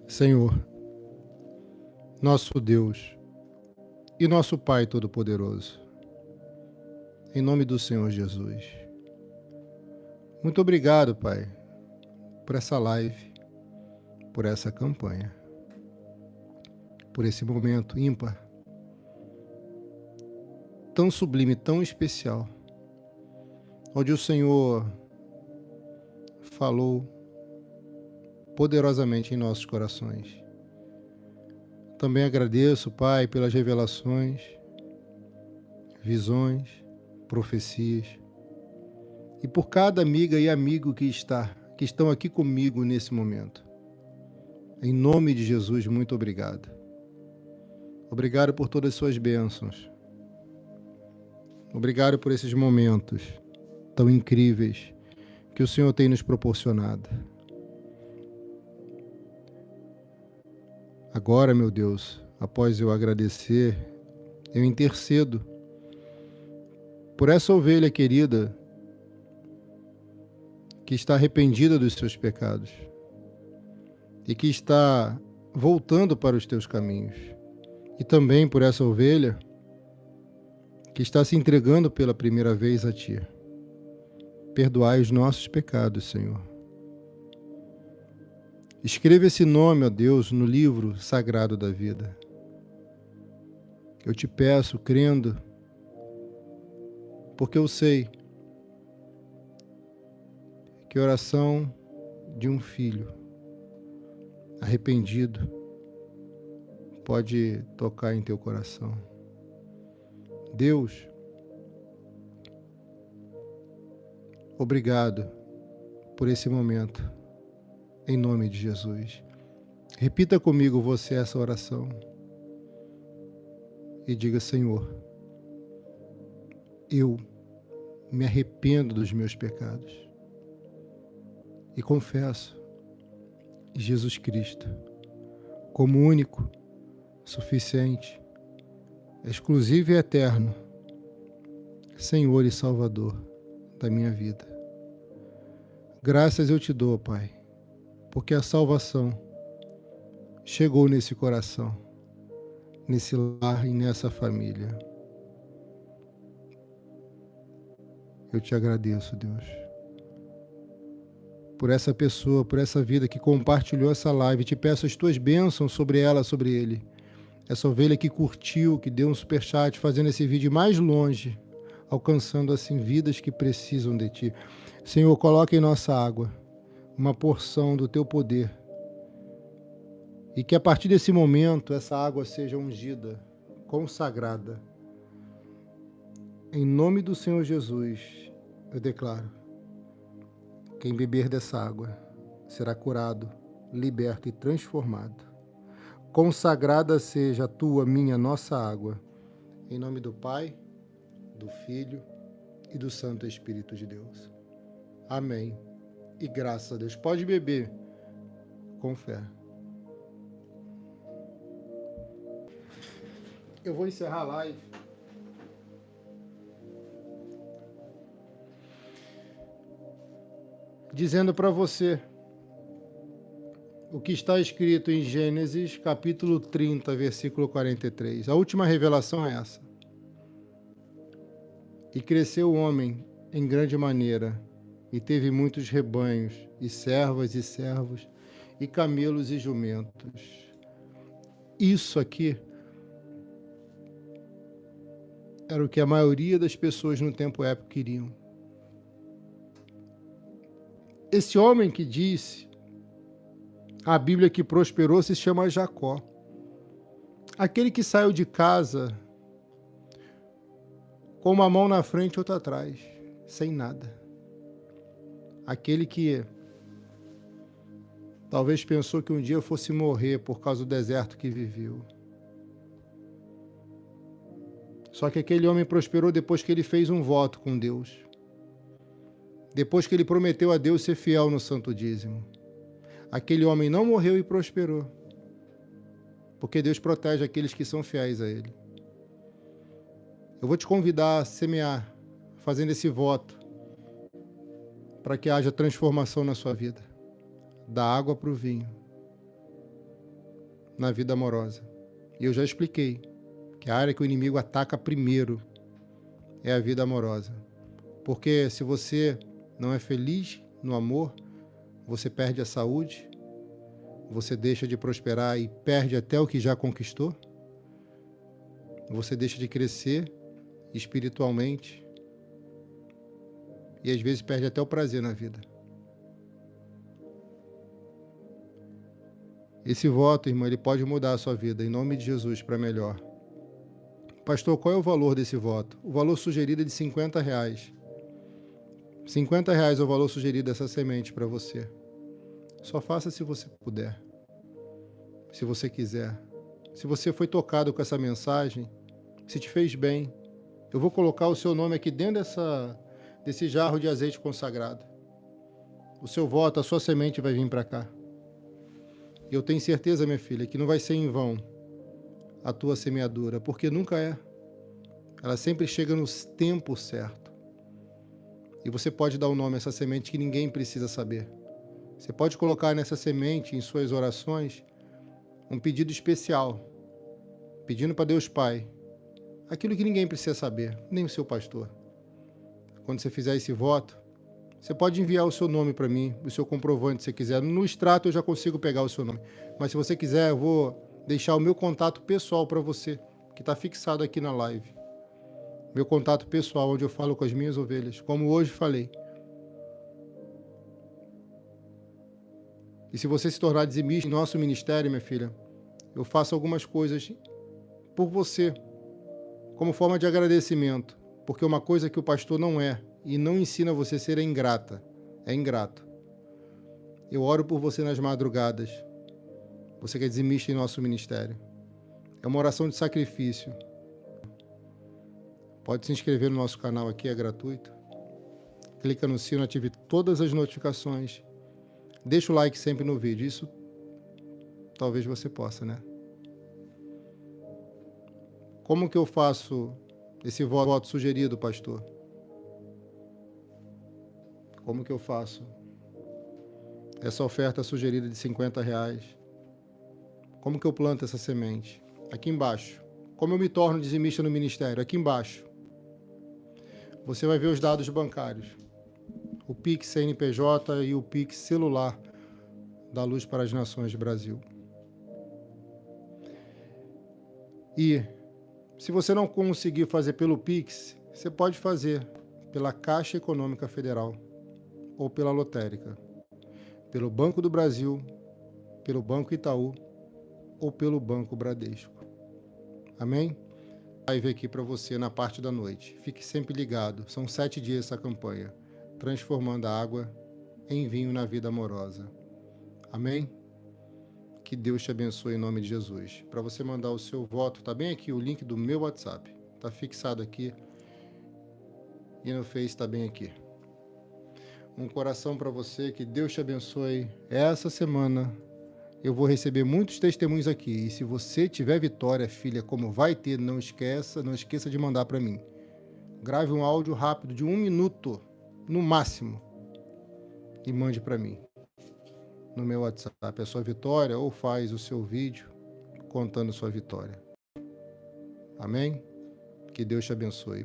S1: Senhor, nosso Deus e nosso Pai Todo-Poderoso, em nome do Senhor Jesus, muito obrigado, Pai, por essa live, por essa campanha, por esse momento ímpar, tão sublime, tão especial, onde o Senhor falou poderosamente em nossos corações. Também agradeço, Pai, pelas revelações, visões, profecias, e por cada amiga e amigo que estão aqui comigo nesse momento. Em nome de Jesus, muito obrigado. Obrigado por todas as suas bênçãos. Obrigado por esses momentos tão incríveis que o Senhor tem nos proporcionado. Agora, meu Deus, após eu agradecer, eu intercedo por essa ovelha querida que está arrependida dos seus pecados e que está voltando para os teus caminhos. E também por essa ovelha que está se entregando pela primeira vez a Ti. Perdoai os nossos pecados, Senhor. Escreva esse nome, ó Deus, no livro sagrado da vida. Eu te peço, crendo, porque eu sei que a oração de um filho arrependido pode tocar em teu coração. Deus, obrigado por esse momento, em nome de Jesus. Repita comigo você essa oração e diga: Senhor, eu me arrependo dos meus pecados e confesso Jesus Cristo como único, suficiente, exclusivo e eterno, Senhor e Salvador da minha vida. Graças eu te dou, Pai, porque a salvação chegou nesse coração, nesse lar e nessa família. Eu te agradeço, Deus, por essa pessoa, por essa vida que compartilhou essa live. Te peço as tuas bênçãos sobre ela, sobre ele. Essa ovelha que curtiu, que deu um superchat, fazendo esse vídeo mais longe, alcançando assim vidas que precisam de ti. Senhor, coloca em nossa água uma porção do teu poder, e que a partir desse momento essa água seja ungida, consagrada. Em nome do Senhor Jesus, eu declaro: quem beber dessa água será curado, liberto e transformado. Consagrada seja a tua, minha, nossa água. Em nome do Pai, do Filho e do Santo Espírito de Deus. Amém. E graças a Deus. Pode beber com fé. Eu vou encerrar a live. Dizendo para você o que está escrito em Gênesis, capítulo 30, versículo 43. A última revelação é essa. E cresceu o homem em grande maneira, e teve muitos rebanhos, e servas e servos, e camelos e jumentos. Isso aqui era o que a maioria das pessoas no tempo épico queriam. Esse homem que disse, a Bíblia que prosperou, se chama Jacó. Aquele que saiu de casa com uma mão na frente e outra atrás, sem nada. Aquele que talvez pensou que um dia fosse morrer por causa do deserto que viveu. Só que aquele homem prosperou depois que ele fez um voto com Deus. Depois que ele prometeu a Deus ser fiel no santo dízimo. Aquele homem não morreu e prosperou, porque Deus protege aqueles que são fiéis a Ele. Eu vou te convidar a semear, fazendo esse voto, para que haja transformação na sua vida, da água para o vinho, na vida amorosa. E eu já expliquei que a área que o inimigo ataca primeiro é a vida amorosa, porque se você não é feliz no amor, você perde a saúde, você deixa de prosperar e perde até o que já conquistou, você deixa de crescer espiritualmente e às vezes perde até o prazer na vida. Esse voto, irmão, ele pode mudar a sua vida, em nome de Jesus, para melhor. Pastor, qual é o valor desse voto? O valor sugerido é de R$50. R$50 é o valor sugerido dessa semente para você. Só faça se você puder, se você quiser. Se você foi tocado com essa mensagem, se te fez bem, eu vou colocar o seu nome aqui dentro desse jarro de azeite consagrado. O seu voto, a sua semente vai vir para cá. E eu tenho certeza, minha filha, que não vai ser em vão a tua semeadura, porque nunca é. Ela sempre chega no tempo certo. E você pode dar o nome a essa semente que ninguém precisa saber. Você pode colocar nessa semente, em suas orações, um pedido especial, pedindo para Deus Pai, aquilo que ninguém precisa saber, nem o seu pastor. Quando você fizer esse voto, você pode enviar o seu nome para mim, o seu comprovante, se você quiser. No extrato eu já consigo pegar o seu nome. Mas se você quiser, eu vou deixar o meu contato pessoal para você, que está fixado aqui na live. Meu contato pessoal, onde eu falo com as minhas ovelhas, como hoje falei. E se você se tornar dizimista em nosso ministério, minha filha, eu faço algumas coisas por você, como forma de agradecimento, porque uma coisa que o pastor não é, e não ensina você a ser ingrata, é ingrato. Eu oro por você nas madrugadas, você que é dizimista em nosso ministério. É uma oração de sacrifício. Pode se inscrever no nosso canal aqui, é gratuito. Clica no sino, ative todas as notificações. Deixa o like sempre no vídeo, isso talvez você possa, né? Como que eu faço esse voto sugerido, pastor? Como que eu faço essa oferta sugerida de R$50? Como que eu planto essa semente? Aqui embaixo. Como eu me torno dizimista no ministério? Aqui embaixo. você vai ver os dados bancários. O Pix CNPJ e o Pix celular da Luz para as Nações do Brasil. E se você não conseguir fazer pelo Pix, você pode fazer pela Caixa Econômica Federal ou pela lotérica, pelo Banco do Brasil, pelo Banco Itaú ou pelo Banco Bradesco. Amém? Vai ver aqui para você na parte da noite. Fique sempre ligado. São 7 dias essa campanha, transformando a água em vinho na vida amorosa. Amém? Que Deus te abençoe em nome de Jesus. Para você mandar o seu voto, tá bem aqui o link do meu WhatsApp. Tá fixado aqui. E no Face tá bem aqui. Um coração para você, que Deus te abençoe. Essa semana eu vou receber muitos testemunhos aqui. E se você tiver vitória, filha, como vai ter, não esqueça de mandar para mim. Grave um áudio rápido de 1 minuto, no máximo, e mande para mim. No meu WhatsApp, a sua vitória, ou faz o seu vídeo contando sua vitória. Amém? Que Deus te abençoe.